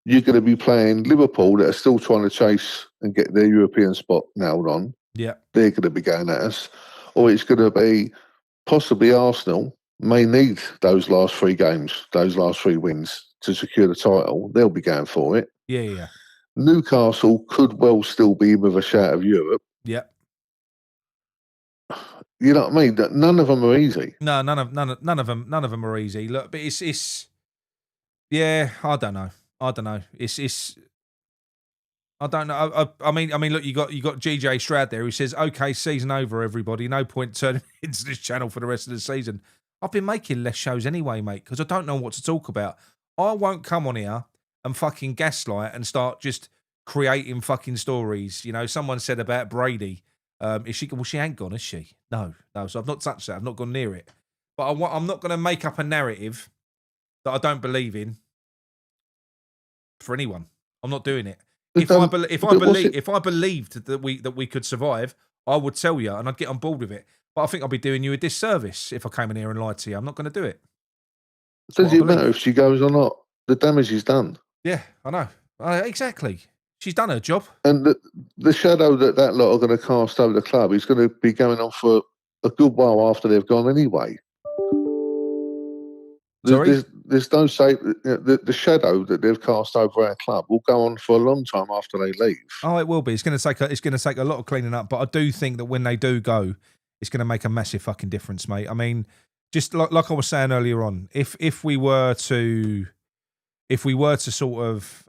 you're going to be playing Liverpool that are still trying to chase and get their European spot nailed on. Yeah. They're going to be going at us. Or it's going to be possibly Arsenal may need those last 3 games, those last 3 wins to secure the title. They'll be going for it. Yeah. Newcastle could well still be with a shout of Europe. Yeah. You know what I mean? None of them are easy. No, none of them are easy. Look, but it's I don't know. It's I don't know. I mean, look, you got GJ Stroud there who says, "Okay, season over, everybody. No point turning into this channel for the rest of the season." I've been making less shows anyway, mate, because I don't know what to talk about. I won't come on here and fucking gaslight and start just creating fucking stories. You know, someone said about Brady. Is she? Well, she ain't gone, is she? No. So I've not touched that. I've not gone near it. But I'm not going to make up a narrative that I don't believe in for anyone. I'm not doing it. If I believed that we could survive, I would tell you and I'd get on board with it. But I think I'd be doing you a disservice if I came in here and lied to you. I'm not going to do it. Does it matter if she goes or not? The damage is done. Yeah, I know. Exactly. She's done her job. And the shadow that lot are going to cast over the club is going to be going on for a good while after they've gone anyway. There's no say the shadow that they've cast over our club will go on for a long time after they leave. Oh, it will be. It's going to take a lot of cleaning up, but I do think that when they do go, it's going to make a massive fucking difference, mate. I mean, just like I was saying earlier on, if we were to sort of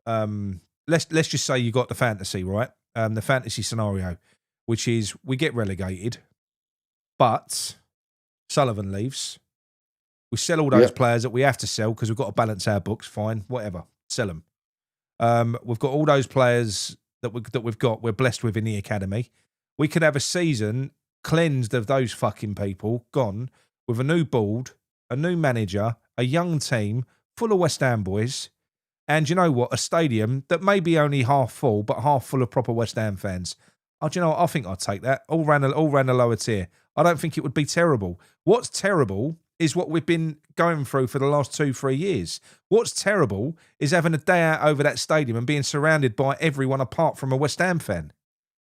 let's just say you got the fantasy, right? The fantasy scenario, which is we get relegated, but Sullivan leaves. We sell all those players that we have to sell because we've got to balance our books. Fine, whatever, sell them. We've got all those players that we're blessed with in the academy. We could have a season cleansed of those fucking people, gone with a new board, a new manager, a young team full of West Ham boys, and you know what? A stadium that may be only half full, but half full of proper West Ham fans. Oh, do you know what? I think I'd take that. All ran the lower tier. I don't think it would be terrible. What's terrible is what we've been going through for the last 2-3 years. What's terrible is having a day out over that stadium and being surrounded by everyone apart from a West Ham fan.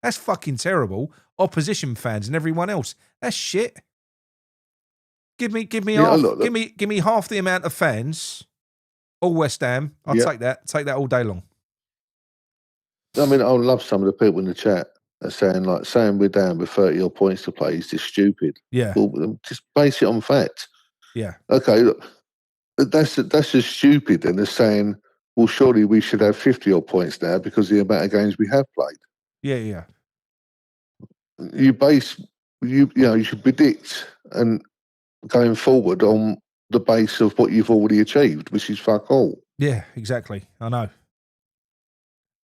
That's fucking terrible. Opposition fans and everyone else. That's shit. Give me half the amount of fans, all West Ham. I'll take that. Take that all day long. I mean, I love some of the people in the chat are saying we're down with 30 odd points to play is just stupid. Yeah. Well, just base it on fact. Yeah. Okay, look, that's just stupid then as saying, well, surely we should have 50 odd points now because of the amount of games we have played. Yeah. You should predict and going forward on the base of what you've already achieved, which is fuck all. Yeah, exactly. I know.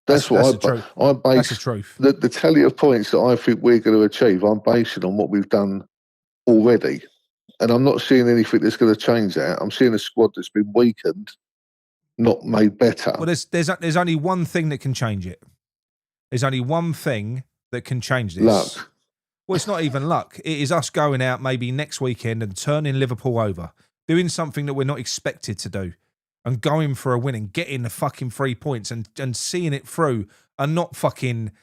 That's what I base. That's the truth. The tally of points that I think we're going to achieve, I'm basing on what we've done already. And I'm not seeing anything that's going to change that. I'm seeing a squad that's been weakened, not made better. Well, there's only one thing that can change it. There's only one thing that can change this. Luck. Well, it's not even luck. It is us going out maybe next weekend and turning Liverpool over, doing something that we're not expected to do, and going for a win and getting the fucking 3 points and seeing it through and not fucking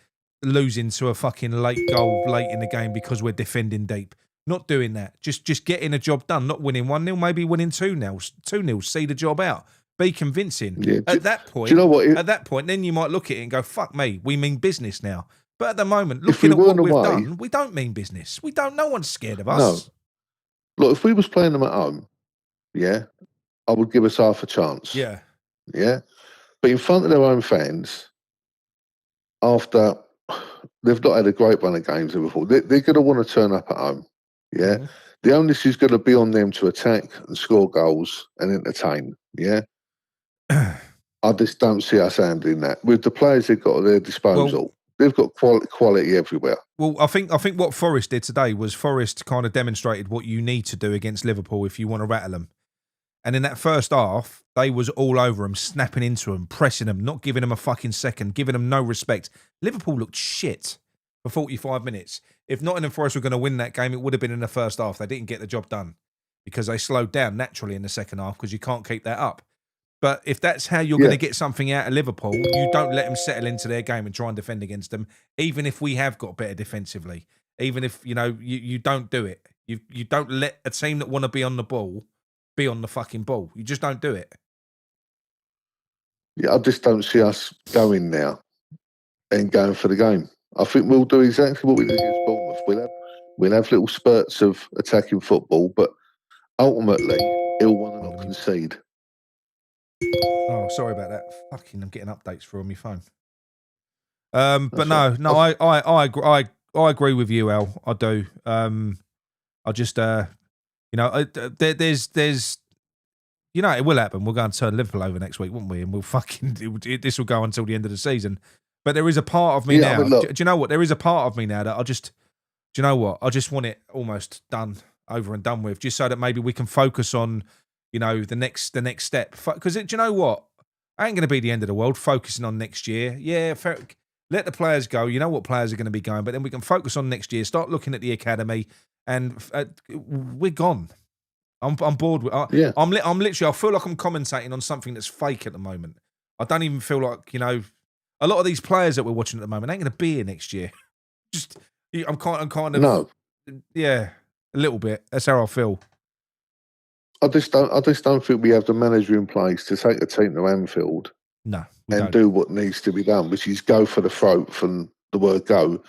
losing to a fucking late goal late in the game because we're defending deep. Not doing that. Just getting a job done. Not winning 1-0, maybe winning 2-0. See the job out. Be convincing. Yeah, at that point, do you know what? At that point, then you might look at it and go, "Fuck me, we mean business now." But at the moment, looking at what we've done, we don't mean business. We don't. No one's scared of us. No. Look, if we was playing them at home, I would give us half a chance. Yeah. But in front of their own fans, after they've not had a great run of games before, they're going to want to turn up at home. Yeah. Mm-hmm. The onus is going to be on them to attack and score goals and entertain. Yeah. I just don't see us handling that with the players they've got at their disposal. they've got quality everywhere. Well, I think what Forest did today was Forest kind of demonstrated what you need to do against Liverpool if you want to rattle them. And in that first half, they was all over them, snapping into them, pressing them, not giving them a fucking second, giving them no respect. Liverpool looked shit for 45 minutes. If Nottingham Forest were going to win that game, it would have been in the first half. They didn't get the job done because they slowed down naturally in the second half because you can't keep that up. But if that's how you're going to get something out of Liverpool, you don't let them settle into their game and try and defend against them, even if we have got better defensively. Even if, you don't do it. You don't let a team that want to be on the ball be on the fucking ball. You just don't do it. Yeah, I just don't see us going now and going for the game. I think we'll do exactly what we did against Bournemouth. We'll have little spurts of attacking football, but ultimately, he'll want to not concede. Oh, sorry about that. Fucking, I'm getting updates through on my phone. But no, I agree with you, Al. I do. I just, there's, it will happen. We'll go and turn Liverpool over next week, won't we? And we'll this will go until the end of the season. But there is a part of me now. Do you know what? There is a part of me now that I just want it almost done, over and done with, just so that maybe we can focus on, the next step. Because do you know what? I ain't going to be the end of the world focusing on next year. Yeah, let the players go. You know what players are going to be going, but then we can focus on next year. Start looking at the academy, and we're gone. I'm bored with. I'm literally. I feel like I'm commentating on something that's fake at the moment. I don't even feel like a lot of these players that we're watching at the moment ain't going to be here next year. Just I'm kind of no. Yeah, a little bit. That's how I feel. I just don't think we have the manager in place to take the team to Anfield and do what needs to be done, which is go for the throat from the word go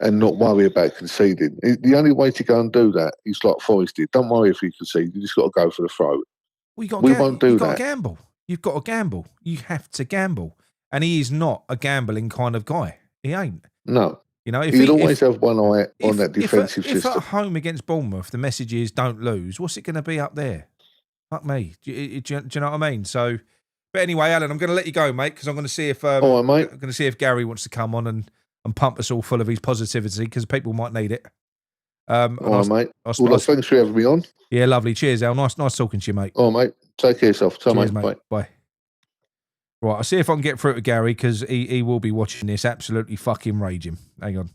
and not worry about conceding. The only way to go and do that is like Forest did. Don't worry if you concede. You just got to go for the throat. Well, we won't do that. You've got to gamble. You've got to gamble. You have to gamble. And he is not a gambling kind of guy. He ain't. No. He'd always have one eye on that defensive system. If at home against Bournemouth, the message is don't lose, what's it going to be up there? Fuck me. Do you know what I mean? So, but anyway, Alan, I'm going to let you go, mate, because I'm going to see if all right, mate. I'm going to see if Gary wants to come on and pump us all full of his positivity, because people might need it. All right, mate. Thanks for having me on. Yeah, lovely. Cheers, Al. Nice talking to you, mate. All right, mate. Take care of yourself. Cheers, mate. Bye. Right, I'll see if I can get through to Gary, because he will be watching this, absolutely fucking raging. Hang on.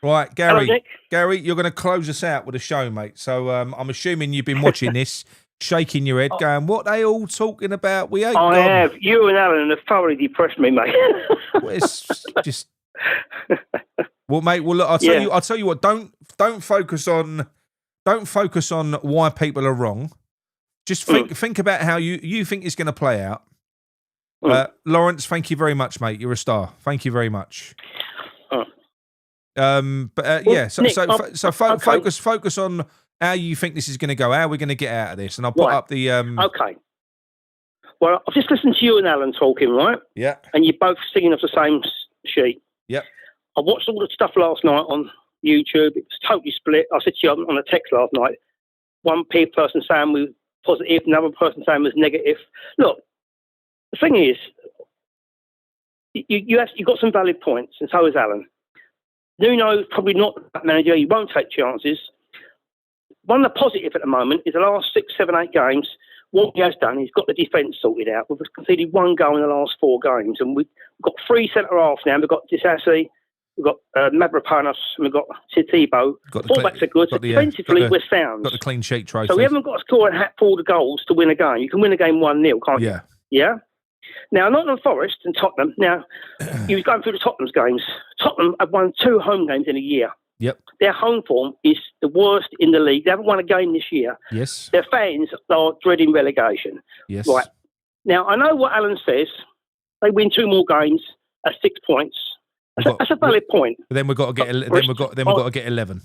Right, Gary. Hello, Gary, you're going to close us out with a show, mate. So I'm assuming you've been watching this, shaking your head, going, "What they all talking about? We ain't." I have. You and Alan have thoroughly depressed me, mate. Well, it's just. Well, mate. Well, look, I'll tell you what. Don't focus on why people are wrong. Just think about how you think it's going to play out. Lawrence, thank you very much, mate. You're a star. Thank you very much. Focus on how you think this is going to go. How we're going to get out of this, and I'll put up the. Okay. Well, I've just listened to you and Alan talking, right? Yeah. And you're both singing off the same sheet. Yep. I watched all the stuff last night on YouTube. It was totally split. I said to you on a text last night. One person saying we were positive, another person saying was negative. Look, the thing is, you got some valid points, and so has Alan. Nuno's probably not that manager. He won't take chances. One of the positives at the moment is the last 6, 7, 8 games, what he has done, he's got the defence sorted out. We've conceded 1 goal in the last 4 games, and we've got 3 centre-halves now. We've got Disassi, we've got Mavropanos, and we've got Tebow. Fullbacks are good. So defensively, we're sound. Got the clean sheet trophy. So we haven't got to score a hatful of goals to win a game. You can win a game 1-0, can't you? Yeah? Now, Nottingham Forest and Tottenham. Now, you was going through the Tottenham's games. Tottenham have won 2 home games in a year. Yep. Their home form is the worst in the league. They haven't won a game this year. Yes. Their fans are dreading relegation. Yes. Right. Now, I know what Alan says. They win 2 more games at 6 points. That's a valid point. But then we've got to get. Then we've got to get 11.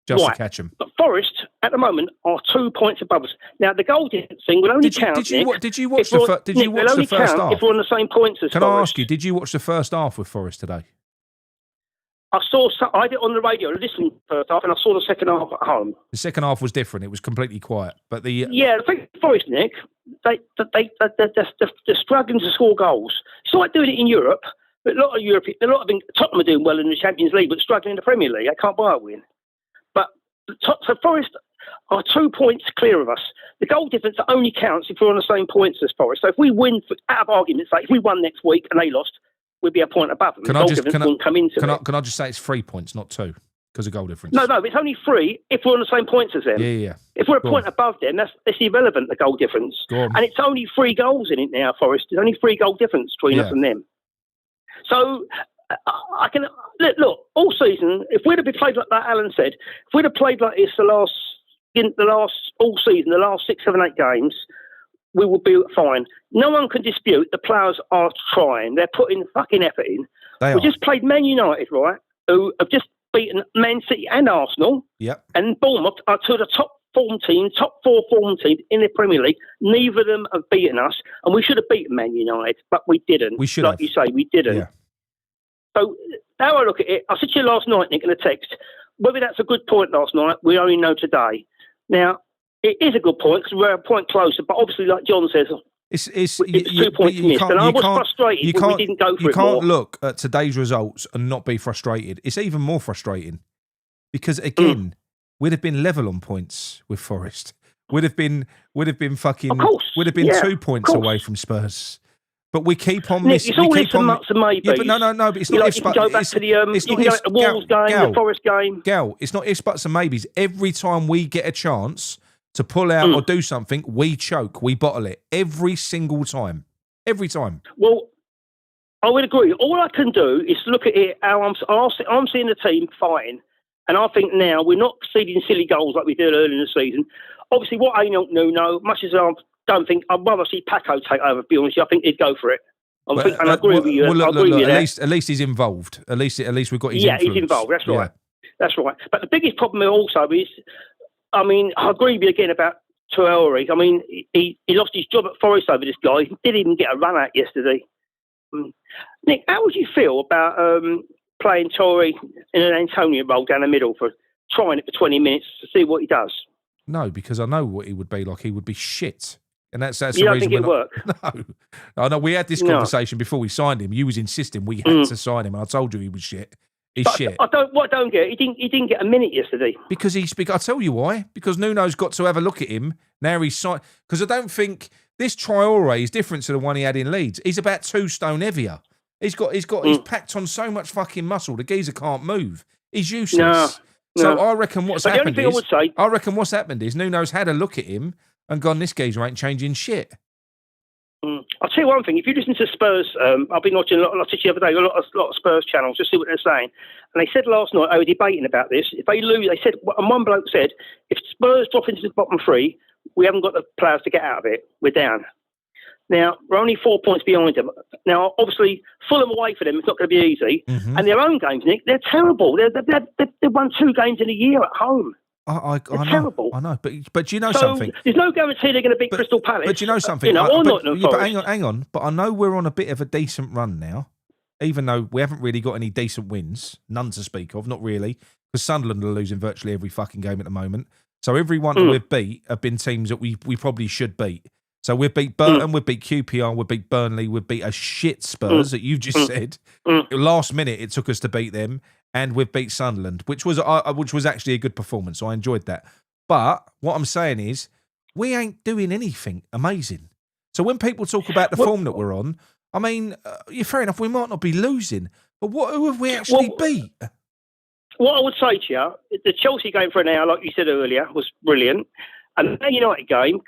just right. to catch them. But Forest, at the moment, are 2 points above us. Now, the goal difference thing will only count, Did you watch if the we're first half? if we're on the same points as Can Forest. I ask you, did you watch the first half with Forest today? I did it on the radio. I listened to the first half, and I saw the second half at home. The second half was different. It was completely quiet. But the thing with Forest, Nick, they're struggling to score goals. It's like doing it in Europe. But a lot of Tottenham are doing well in the Champions League, but struggling in the Premier League. They can't buy a win. But so Forest are 2 points clear of us. The goal difference only counts if we're on the same points as Forest. So if we win, out of argument's sake, if we won next week and they lost, we'd be a point above them. Can I just say it's 3 points, not 2, because of goal difference? No, it's only 3 if we're on the same points as them. Yeah. If we're a point above them, that's irrelevant, the goal difference. And it's only 3 goals in it now, Forest. There's only 3 goal difference between us and them. So I can look all season. If we'd have played like that, Alan said, if we'd have played like this the last all season, the last 6, 7, 8 games, we will be fine. No one can dispute the players are trying. They're putting fucking effort in. We just played Man United, right, who have just beaten Man City and Arsenal. Yep. And Bournemouth are 2 of the top 4 form teams in the Premier League. Neither of them have beaten us, and we should have beaten Man United, but we didn't. We should have. You say, we didn't. Yeah. So how I look at it, I said to you last night, Nick, in a text, whether that's a good point last night, we only know today. Now, it is a good point because we're a point closer, but obviously, like John says, it's 2 points missed. And I was frustrated when we didn't go for it more. You can't look at today's results and not be frustrated. It's even more frustrating because, again, we'd have been level on points with Forest. We'd have been fucking. Of course. We'd have been 2 points away from Spurs. But we keep on missing. It's all ifs and buts and maybes. Yeah, but no, but it's not ifs, buts. You can go back to the Wolves game, the Forest game. Gal, it's not ifs, buts and maybes. Every time we get a chance to pull out or do something, we choke, we bottle it. Every single time. Every time. Well, I would agree. All I can do is look at it how I'm seeing the team fighting. And I think now we're not conceding silly goals like we did earlier in the season. Obviously, what I don't know, much as I don't think, I'd rather see Paco take over, to be honest. I think he'd go for it. I agree with you. At least he's involved. At least we've got his influence. Yeah, he's involved. That's right. That's right. But the biggest problem also is, I agree with you again about Traore. He lost his job at Forest over this guy. He didn't even get a run out yesterday. Nick, how would you feel about playing Traore in an Antonio role down the middle for trying it for 20 minutes to see what he does? No, because I know what he would be like. He would be shit. And that's you the don't reason think it'd work? No. I know we had this conversation before we signed him. You was insisting we had to sign him, and I told you he was shit. He's shit. I don't get it. He didn't get a minute yesterday. Because I'll tell you why. Because Nuno's got to have a look at him. Now he's signed. Because I don't think this Traore is different to the one he had in Leeds. He's about 2 stone heavier. He's packed on so much fucking muscle. The geezer can't move. He's useless. So I reckon what's happened is Nuno's had a look at him and gone, this geezer ain't changing shit. I'll tell you one thing. If you listen to Spurs, I've been watching a lot the other day, a lot of Spurs channels, just see what they're saying. And they said last night, they were debating about this. If they lose, they said, and one bloke said, if Spurs drop into the bottom 3, we haven't got the players to get out of it. We're down. Now, we're only 4 points behind them. Now, obviously, Fulham away for them, it's not going to be easy. Mm-hmm. And their own games, Nick, they're terrible. They've won 2 games in a year at home. I know, terrible. I know, but do you know something? There's no guarantee they're going to beat Crystal Palace. But do you know something? But hang on. But I know we're on a bit of a decent run now, even though we haven't really got any decent wins, none to speak of, not really, because Sunderland are losing virtually every fucking game at the moment. So every one that we've beat have been teams that we probably should beat. So we've beat Burton, we've beat QPR, we've beat Burnley, we've beat a shit Spurs that you've just said. Last minute it took us to beat them, and we've beat Sunderland, which was actually a good performance. So I enjoyed that. But what I'm saying is, we ain't doing anything amazing. So when people talk about the form that we're on, fair enough, we might not be losing, but who have we actually beat? What I would say to you, the Chelsea game for an hour, like you said earlier, was brilliant. And the Man United game,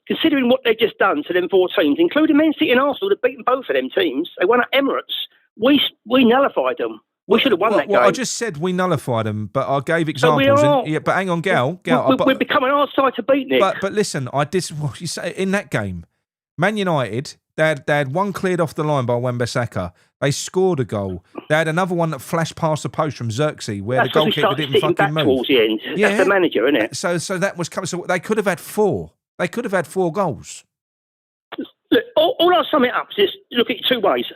considering what they've just done to them 4 teams, including Man City and Arsenal, they've beaten both of them teams. They won at Emirates. We nullified them. We should have won that game. I just said we nullified them, but I gave examples. But hang on, Gal. We're becoming our side to beat, Nick. But listen, I did what you say in that game. Man United They had one cleared off the line by Wan-Bissaka. They scored a goal. They had another one that flashed past the post from Xerxes where the goalkeeper didn't fucking move. Towards the end. Yeah. That's the manager, isn't it? So that was coming. So they could have had 4. They could have had 4 goals. Look, all I'll sum it up is look at it 2 ways.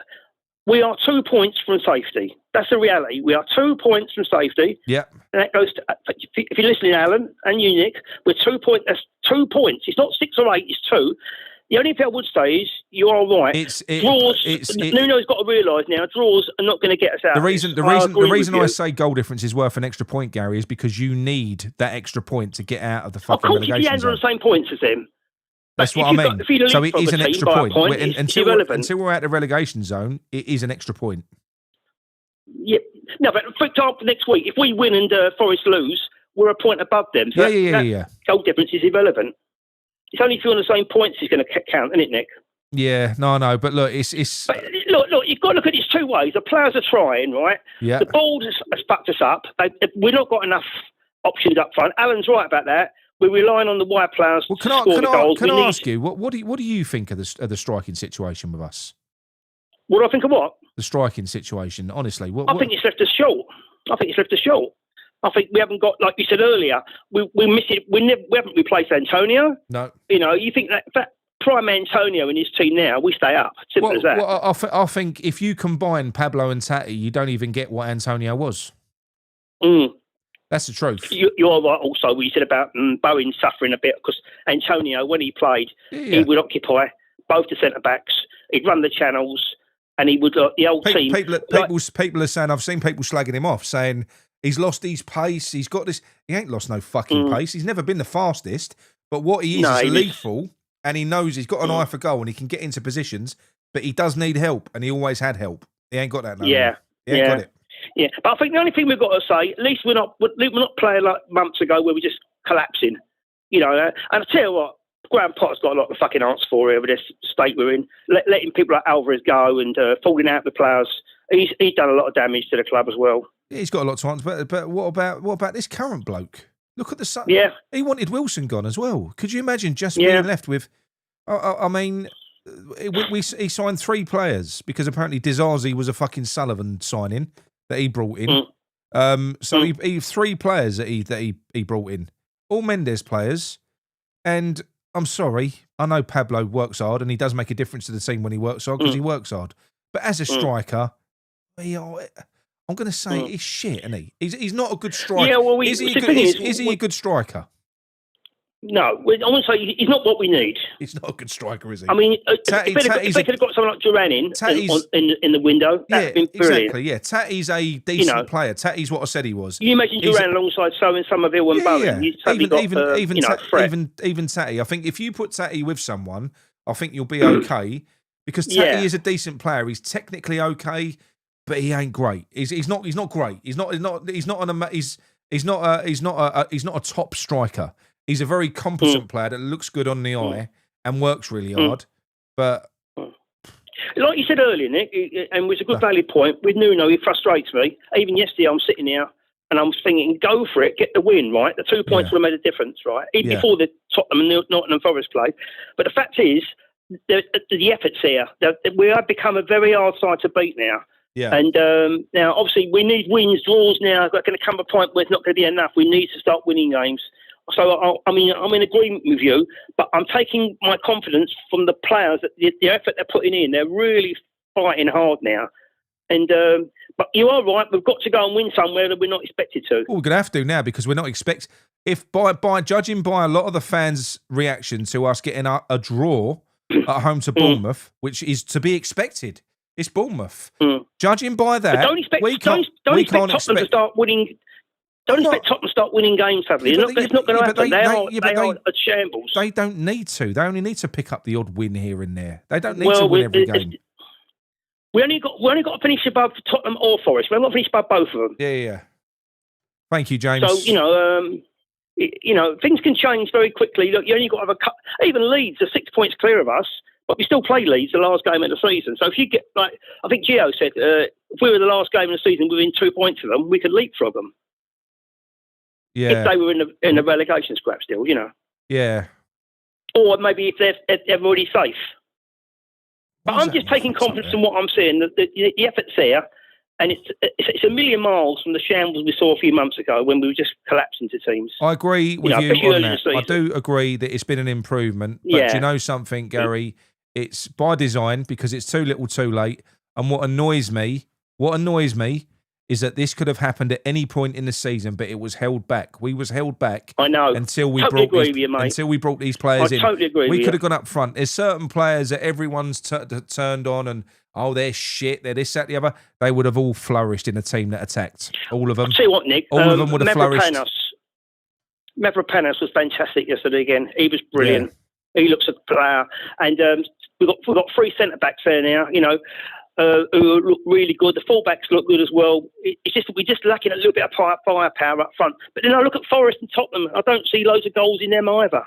We are 2 points from safety. That's the reality. We are 2 points from safety. Yeah. And that goes to, if you're listening, Alan, and you, Nick, we're 2 points. That's 2 points. It's not 6 or 8, it's 2. The only thing I would say is you are right. Nuno's got to realise now draws are not going to get us out. The reason I say goal difference is worth an extra point, Gary, is because you need that extra point to get out of the fucking relegation zone. Of course, if you end on the same points as them. That's what I mean. So it is an extra point. Until we're out of the relegation zone, it is an extra point. Yeah. No, but for example, next week, if we win and Forest lose, we're a point above them. So yeah. Goal difference is irrelevant. It's only if you're on the same points is going to count, isn't it, Nick? Yeah, no, but look, it's. But look, you've got to look at this 2 ways. The players are trying, right? Yeah. The board has fucked us up. We've not got enough options up front. Alan's right about that. We're relying on the wide players to score the goals. Can I ask you what do you think of the striking situation with us? What do I think of what? The striking situation, honestly. I think it's left us short. I think we haven't got, like you said earlier, we miss it. We haven't replaced Antonio. No. You know, you think that prime Antonio in his team now, we stay up. Simple as that. Well, I think if you combine Pablo and Taty, you don't even get what Antonio was. That's the truth. You're right also what you said about Bowen suffering a bit because Antonio, when he played, he would occupy both the centre-backs. He'd run the channels and he would, the old team. People are saying, I've seen people slagging him off, saying he's lost his pace. He's got this. He ain't lost no fucking pace. He's never been the fastest. But what he is lethal, and he knows he's got an eye for goal and he can get into positions, but he does need help, and he always had help. He ain't got that now. Yeah. He ain't got it. Yeah, but I think the only thing we've got to say, at least we're not playing like months ago where we're just collapsing. You know, and I tell you what, Graham Potter's got a lot of fucking answers for here with this state we're in. Letting people like Alvarez go and falling out with players. He's done a lot of damage to the club as well. Yeah, he's got a lot to answer. But what about this current bloke? Look at the sun. Yeah, he wanted Wilson gone as well. Could you imagine just being left with? I mean, he signed 3 players because apparently Dizazi was a fucking Sullivan signing that he brought in. So he 3 players that he brought in, all Mendes players. And I'm sorry, I know Pablo works hard and he does make a difference to the team when he works hard because he works hard. But as a striker, I'm going to say he's shit, isn't he? He's not a good striker. Yeah, well, is he a good striker? No, I wouldn't say he's not what we need. He's not a good striker, is he? I mean, if they could have got someone like Duran in the window, that'd been brilliant. Exactly, yeah. Taty's a decent player. Taty's what I said he was. You imagine Duran alongside Somerville and Bowen. Even Taty. I think if you put Taty with someone, I think you'll be okay because Taty is a decent player. He's technically okay, but he ain't great. He's not great. He's not a top striker. He's a very competent player that looks good on the eye and works really hard. But like you said earlier, Nick, and it was a good valid point, with Nuno, he frustrates me. Even yesterday, I'm sitting here and I'm thinking, go for it, get the win, right? The 2 points would have made a difference, right? Even before the Tottenham and Nottingham Forest play. But the fact is, the effort's here. We have become a very hard side to beat now. Yeah. And now, obviously, we need wins, draws now. There's going to come a point where it's not going to be enough. We need to start winning games. So, I mean, I'm in agreement with you, but I'm taking my confidence from the players, that the effort they're putting in. They're really fighting hard now. And but you are right, we've got to go and win somewhere that we're not expected to. Well, we're going to have to now because we're not if by judging by a lot of the fans' reaction to us getting a draw at home to Bournemouth, which is to be expected. It's Bournemouth. Judging by that, we can't expect Tottenham to start winning. Don't expect Tottenham to start winning games suddenly. It's not going to happen. They are a shambles. They don't need to. They only need to pick up the odd win here and there. They don't need to win every game. We only got to finish above Tottenham or Forest. We haven't got to finish above both of them. Yeah. Thank you, James. So things can change very quickly. Look, you only got to have even Leeds are 6 points clear of us, but we still play Leeds the last game of the season. So if you get I think Gio said, if we were the last game of the season within 2 points of them, we could leapfrog them. Yeah. If they were in the relegation scrap still, Yeah. Or maybe if they're already safe. But I'm just taking confidence in what I'm seeing. The effort's there, and it's a million miles from the shambles we saw a few months ago when we were just collapsing to teams. I agree with you on that. I do agree that it's been an improvement. But do you know something, Gary? It's by design because it's too little too late. And what annoys me is that this could have happened at any point in the season, but it was held back. We was held back. I know. Until we totally brought these players in. Totally agree with you. We could have gone up front. There's certain players that everyone's turned on and, they're shit, they're this, that, the other. They would have all flourished in a team that attacked. All of them. I'll tell you what, Nick. All of them would have flourished. Mavropanos was fantastic yesterday again. He was brilliant. Yeah. He looks a player. And we've got 3 centre-backs there now, who look really good. The full-backs look good as well. It's just we're just lacking a little bit of firepower up front. But then I look at Forest and Tottenham. I don't see loads of goals in them either.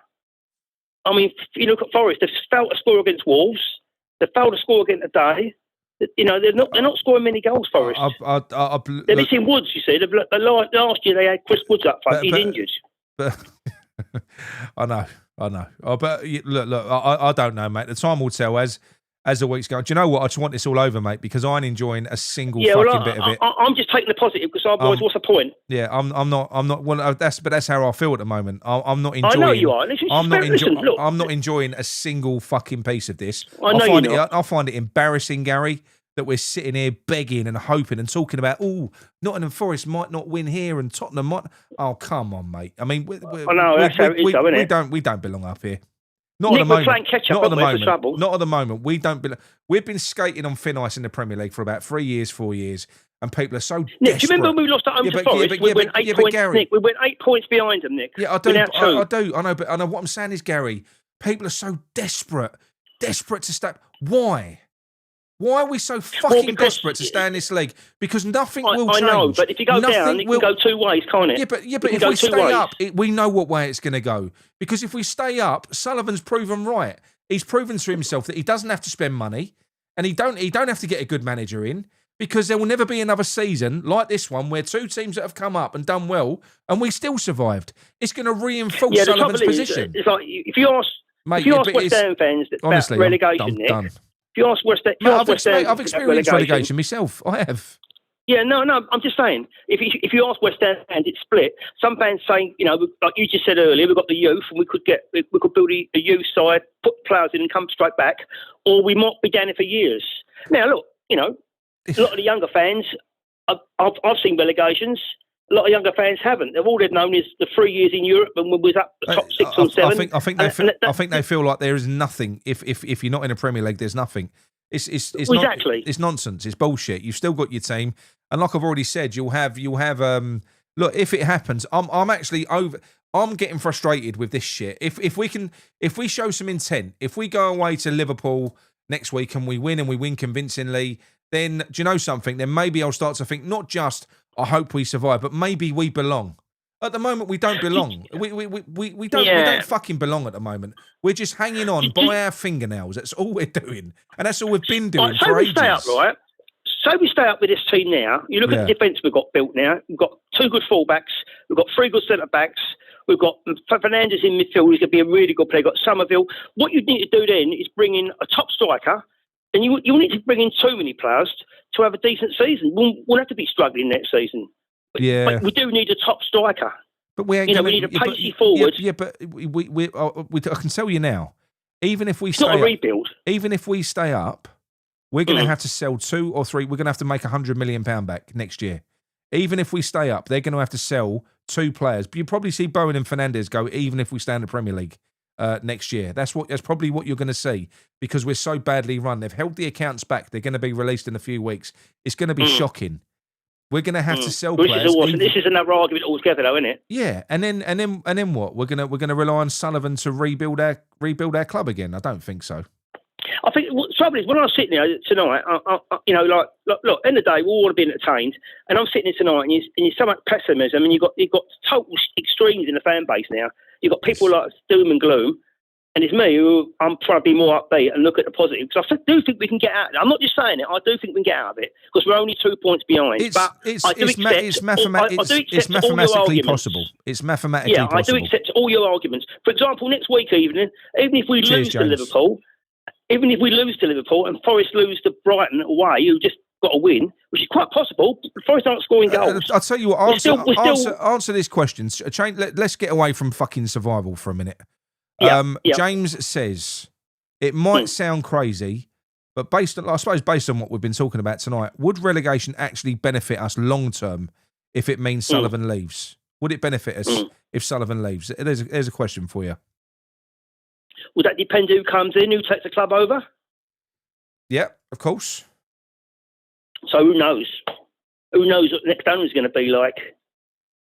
I mean, you look at Forest. They've failed to score against Wolves. They've failed to score against Today. They're not scoring many goals, Forest. They're missing Woods, you see. Last year they had Chris Woods up front. He's injured. But I know. But look, I don't know, mate. The time will tell as the weeks go. Do you know what? I just want this all over, mate, because I ain't enjoying a single bit of it. I'm just taking the positive because otherwise, what's the point? Yeah, I'm not. Well, that's how I feel at the moment. I'm not enjoying. I know you are. I'm not enjoying a single fucking piece of this. I find it embarrassing, Gary, that we're sitting here begging and hoping and talking about, Nottingham Forest might not win here and Tottenham might. Oh, come on, mate. I mean, I know that's how it is, though, isn't it? We don't belong up here. Not at the moment. Not at the moment. We don't belong. We've been skating on thin ice in the Premier League for about 3 years, 4 years, and people are so desperate. Nick, do you remember when we lost at home to Forest? We went 8 points. Gary, Nick, we went 8 points behind them, Nick. Yeah, I do. I know. But I know what I'm saying is, Gary, people are so desperate to stay. Why? Why are we so fucking desperate to stay in this league? Because nothing will change. I know, but if you go down, it can go 2 ways, can't it? Yeah, but if we stay up, we know what way it's going to go. Because if we stay up, Sullivan's proven right. He's proven to himself that he doesn't have to spend money, and he don't have to get a good manager in, because there will never be another season like this one where 2 teams that have come up and done well, and we still survived. It's going to reinforce Sullivan's position. It's like if you ask West Ham fans about relegation, Nick. If you ask West Ham, I've experienced relegation myself. I have. Yeah, no. I'm just saying. If you ask West Ham fans, it's split. Some fans saying, like you just said earlier, we've got the youth, and we could build a youth side, put players in, and come straight back, or we might be down here for years. Now, look, a lot of the younger fans, I've seen relegations. A lot of younger fans haven't. All they've known is the 3 years in Europe when we was up the top 6 or 7. I think they feel like there is nothing. If you're not in a Premier League, there's nothing. It's exactly. It's nonsense. It's bullshit. You've still got your team, and like I've already said, you'll have. Look, if it happens, I'm actually over. I'm getting frustrated with this shit. If we show some intent, if we go away to Liverpool next week and we win convincingly, then do you know something? Then maybe I'll start to think not just I hope we survive, but maybe we belong. At the moment, we don't belong. We don't fucking belong at the moment. We're just hanging on by our fingernails. That's all we're doing, and that's all we've been doing for ages. So we stay up with this team now. You look at the defence we've got built now. We've got 2 good fullbacks. We've got 3 good centre backs. We've got Fernandes in midfield. He's going to be a really good player. We've got Somerville. What you need to do then is bring in a top striker, and you need to bring in too many players to have a decent season. We'll have to be struggling next season. But we do need a top striker. But we ain't we need a pacey forward. Yeah, but I can tell you now, even if we it's not a rebuild. Even if we stay up, we're going to have to sell 2 or 3. We're going to have to make £100 million back next year. Even if we stay up, they're going to have to sell 2 players. But you probably see Bowen and Fernandes go. Even if we stay in the Premier League next year, that's probably what you're going to see, because we're so badly run. They've held the accounts back. They're going to be released in a few weeks. It's going to be shocking. We're going to have to sell players. This is another argument altogether, though, isn't it? Yeah, and then what? We're going to rely on Sullivan to rebuild our club again? I don't think so. I think the trouble is when I was sitting there tonight, look, end of the day, we all have been entertained, and I'm sitting there tonight, and you're so much pessimism, and you've got total extremes in the fan base now. You've got people like doom and gloom. And it's me who I'm trying to be more upbeat and look at the positive, because I do think we can get out of it. I'm not just saying it. I do think we can get out of it, because we're only 2 points behind. It's mathematically possible. It's mathematically possible. I do accept all your arguments. For example, next week even if we lose to Liverpool, even if we lose to Liverpool and Forest lose to Brighton away, who just got a win, which is quite possible. Forest aren't scoring goals. I'll tell you what. Answer this question. Let's get away from fucking survival for a minute. James says it might sound crazy, but based on what we've been talking about tonight, would relegation actually benefit us long term if it means Sullivan leaves? Would it benefit us if Sullivan leaves? There's a question for you. Would that depend who comes in, who takes the club over? Yeah, of course. So who knows? Who knows what the next owner's going to be like?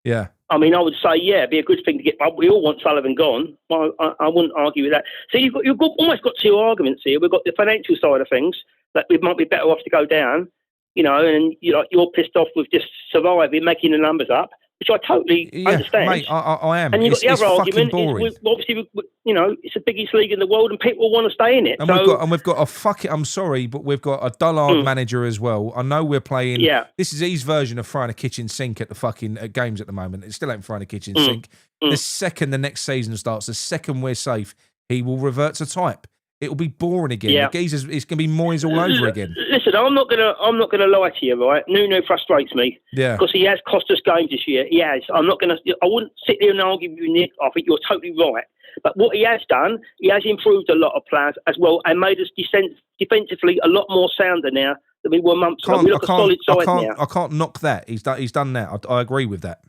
Yeah. I mean, I would say, it'd be a good thing to get. We all want Sullivan gone. I wouldn't argue with that. So you've almost got two arguments here. We've got the financial side of things that we might be better off to go down, and you're pissed off with just surviving, making the numbers up, which I totally understand. Mate, I am. And you've got the other argument is, obviously, it's the biggest league in the world, and people want to stay in it. And we've got a I'm sorry, but we've got a dullard manager as well. I know we're playing. Yeah. This is his version of throwing a kitchen sink at the fucking games at the moment. It still ain't throwing a kitchen sink. The second the next season starts, the second we're safe, he will revert to type. It'll be boring again. Yeah. The geezers, it's going to be Moyes all over again. Listen, I'm not gonna lie to you, right? Nuno frustrates me. Yeah. Because he has cost us games this year. He has. I wouldn't sit there and argue with you, Nick. I think you're totally right. But what he has done, he has improved a lot of players as well and made us defensively a lot more sounder now than we were months ago. We look a solid side now. I can't knock that. He's done that. I agree with that.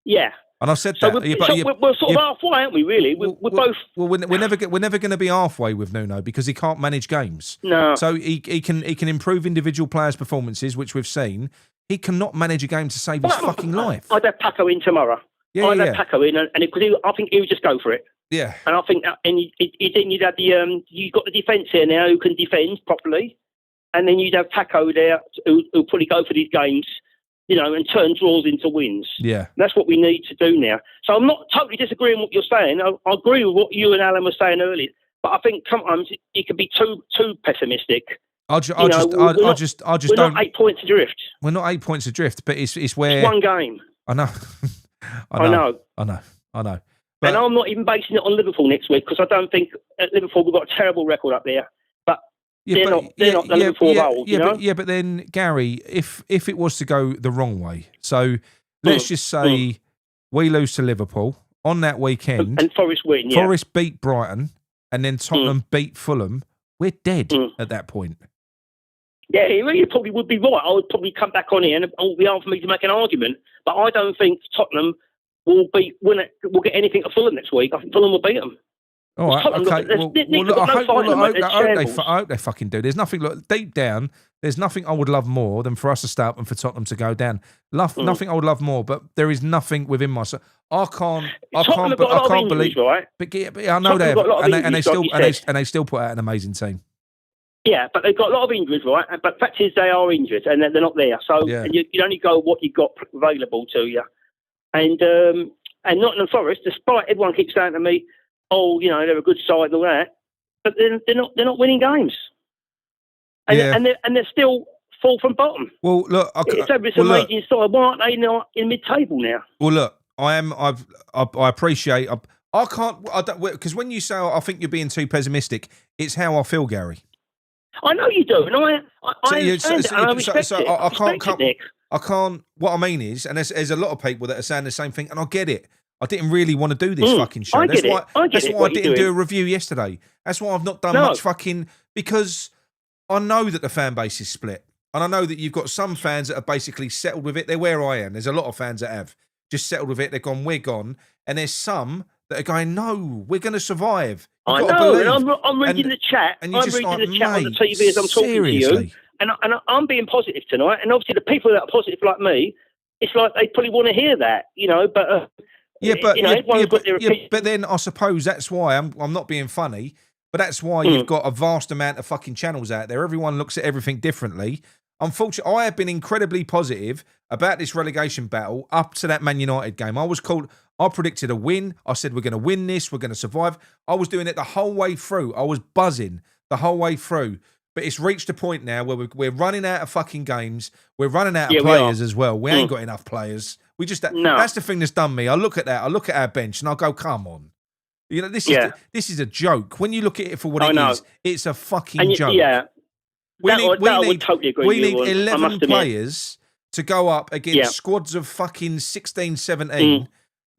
Yeah. And I've said that. We're sort of halfway, aren't we? Really, we're both. Well, we're never going to be halfway with Nuno because he can't manage games. No. So he can improve individual players' performances, which we've seen. He cannot manage a game to save his fucking life. I'd have Paco in tomorrow. I'd have Paco in, and I think he would just go for it. Yeah. And I think, and you'd have you've got the defence here now who can defend properly, and then you'd have Paco there who'll probably go for these games. And turn draws into wins. Yeah. That's what we need to do now. So I'm not totally disagreeing with what you're saying. I agree with what you and Alan were saying earlier. But I think sometimes it can be too pessimistic. I just we're don't. Not 8 points adrift. We're not 8 points adrift, but it's where. It's one game. I know. I know. But, and I'm not even basing it on Liverpool next week because I don't think at Liverpool we've got a terrible record up there. But they're not the Liverpool of old, but then, Gary, if it was to go the wrong way, so let's just say we lose to Liverpool on that weekend. And Forest win, Forest beat Brighton, and then Tottenham beat Fulham. We're dead at that point. Yeah, you probably would be right. I would probably come back on here and it would be hard for me to make an argument. But I don't think Tottenham will get anything at Fulham next week. I think Fulham will beat them. All right, I hope they fucking do. There's nothing, deep down, there's nothing I would love more than for us to stay up and for Tottenham to go down. Nothing I would love more, but there is nothing within myself. I can't believe. Right? But I know they have, and they still put out an amazing team. Yeah, but they've got a lot of injuries, right? But the fact is they are injured and they're not there. So you only go what you've got available to you. And Nottingham Forest, despite everyone keeps saying to me, they're a good side and all that, but they're not winning games, and they're still fall from bottom. Well, look, it's amazing side. Why aren't they not in mid-table now? Well, look, I appreciate. I can't because when you say I think you're being too pessimistic, it's how I feel, Gary. I know you do, and I understand it, and I respect it. I can't. What I mean is, and there's a lot of people that are saying the same thing, and I get it. I didn't really want to do this fucking show. That's why I didn't do a review yesterday. That's why I've not done much fucking, because I know that the fan base is split. And I know that you've got some fans that have basically settled with it. They're where I am. There's a lot of fans that have just settled with it. They've gone, we're gone. And there's some that are going, no, we're going to survive. I know, and I'm reading the chat. I'm reading the chat on the TV as I'm talking to you. And I'm being positive tonight. And obviously the people that are positive like me, it's like they probably want to hear that, but... but then I suppose that's why I'm not being funny, but that's why you've got a vast amount of fucking channels out there. Everyone looks at everything differently. Unfortunately, I have been incredibly positive about this relegation battle up to that Man United game. I predicted a win. I said, we're going to win this. We're going to survive. I was doing it the whole way through. I was buzzing the whole way through. But it's reached a point now where we're running out of fucking games. We're running out of players as well. We ain't got enough players. That's the thing that's done me. I look at that. I look at our bench and I go, come on. You know, this is a joke. When you look at it for what it is, it's a fucking joke. Yeah, we I would totally agree with you. We need 11 players to go up against squads of fucking 16, 17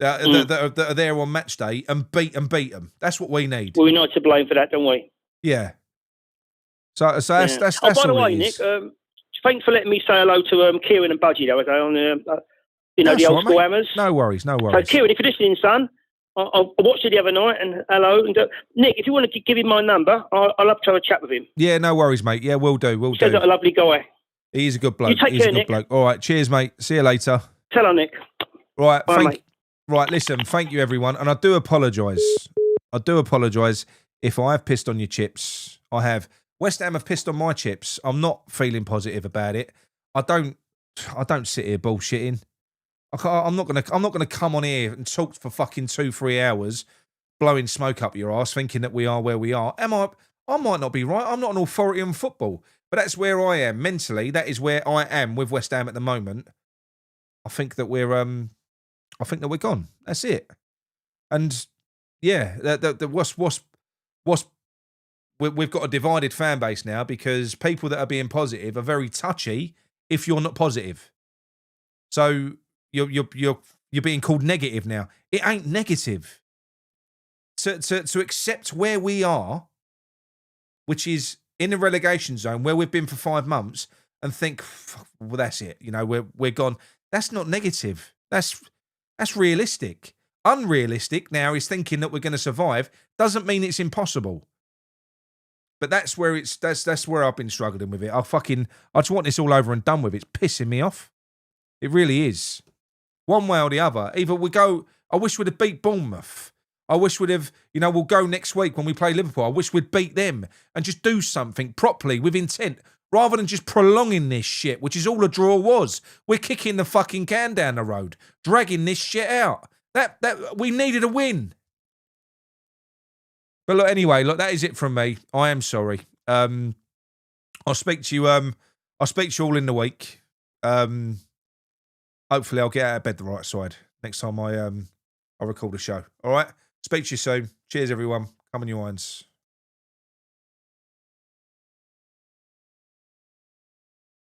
that are there on match day and beat them. That's what we need. Well, we're not to blame for that, don't we? Yeah. So that's by the all way, it Nick, is. thanks for letting me say hello to Kieran and Budgie the other day on the old school hammers. No worries. So Kieran, if you're listening, son, I watched it the other night, and hello. And Nick, if you want to give him my number, I'll love to have a chat with him. Yeah, no worries, mate. Yeah, we'll do. He's a lovely guy. He's a good bloke. You take care, Nick. Bloke. All right, cheers, mate. See you later. Tell her, Nick. Right, bye, mate. Right, listen, thank you, everyone. And I do apologise. If I have pissed on your chips. I have. West Ham have pissed on my chips. I'm not feeling positive about it. I don't sit here bullshitting. I'm not gonna come on here and talk for fucking 2-3 hours, blowing smoke up your ass, thinking that we are where we are. Am I? I might not be right. I'm not an authority on football, but that's where I am mentally. That is where I am with West Ham at the moment. I think that we're gone. That's it. And yeah, we've got a divided fan base now because people that are being positive are very touchy if you're not positive. So you're being called negative now. It ain't negative. To accept where we are, which is in the relegation zone where we've been for 5 months, and think, well, that's it. You know, we're gone. That's not negative. That's realistic. Unrealistic now is thinking that we're going to survive. Doesn't mean it's impossible. But that's where that's where I've been struggling with it. I just want this all over and done with. It's pissing me off. It really is. One way or the other. Either we go, I wish we'd have beat Bournemouth. I wish we'd have, we'll go next week when we play Liverpool. I wish we'd beat them and just do something properly with intent rather than just prolonging this shit, which is all a draw was. We're kicking the fucking can down the road, dragging this shit out. That we needed a win. But look, anyway, that is it from me. I am sorry. I'll speak to you. I'll speak to you all in the week. Hopefully, I'll get out of bed the right side next time I record a show. All right. Speak to you soon. Cheers, everyone. Come on, you irons.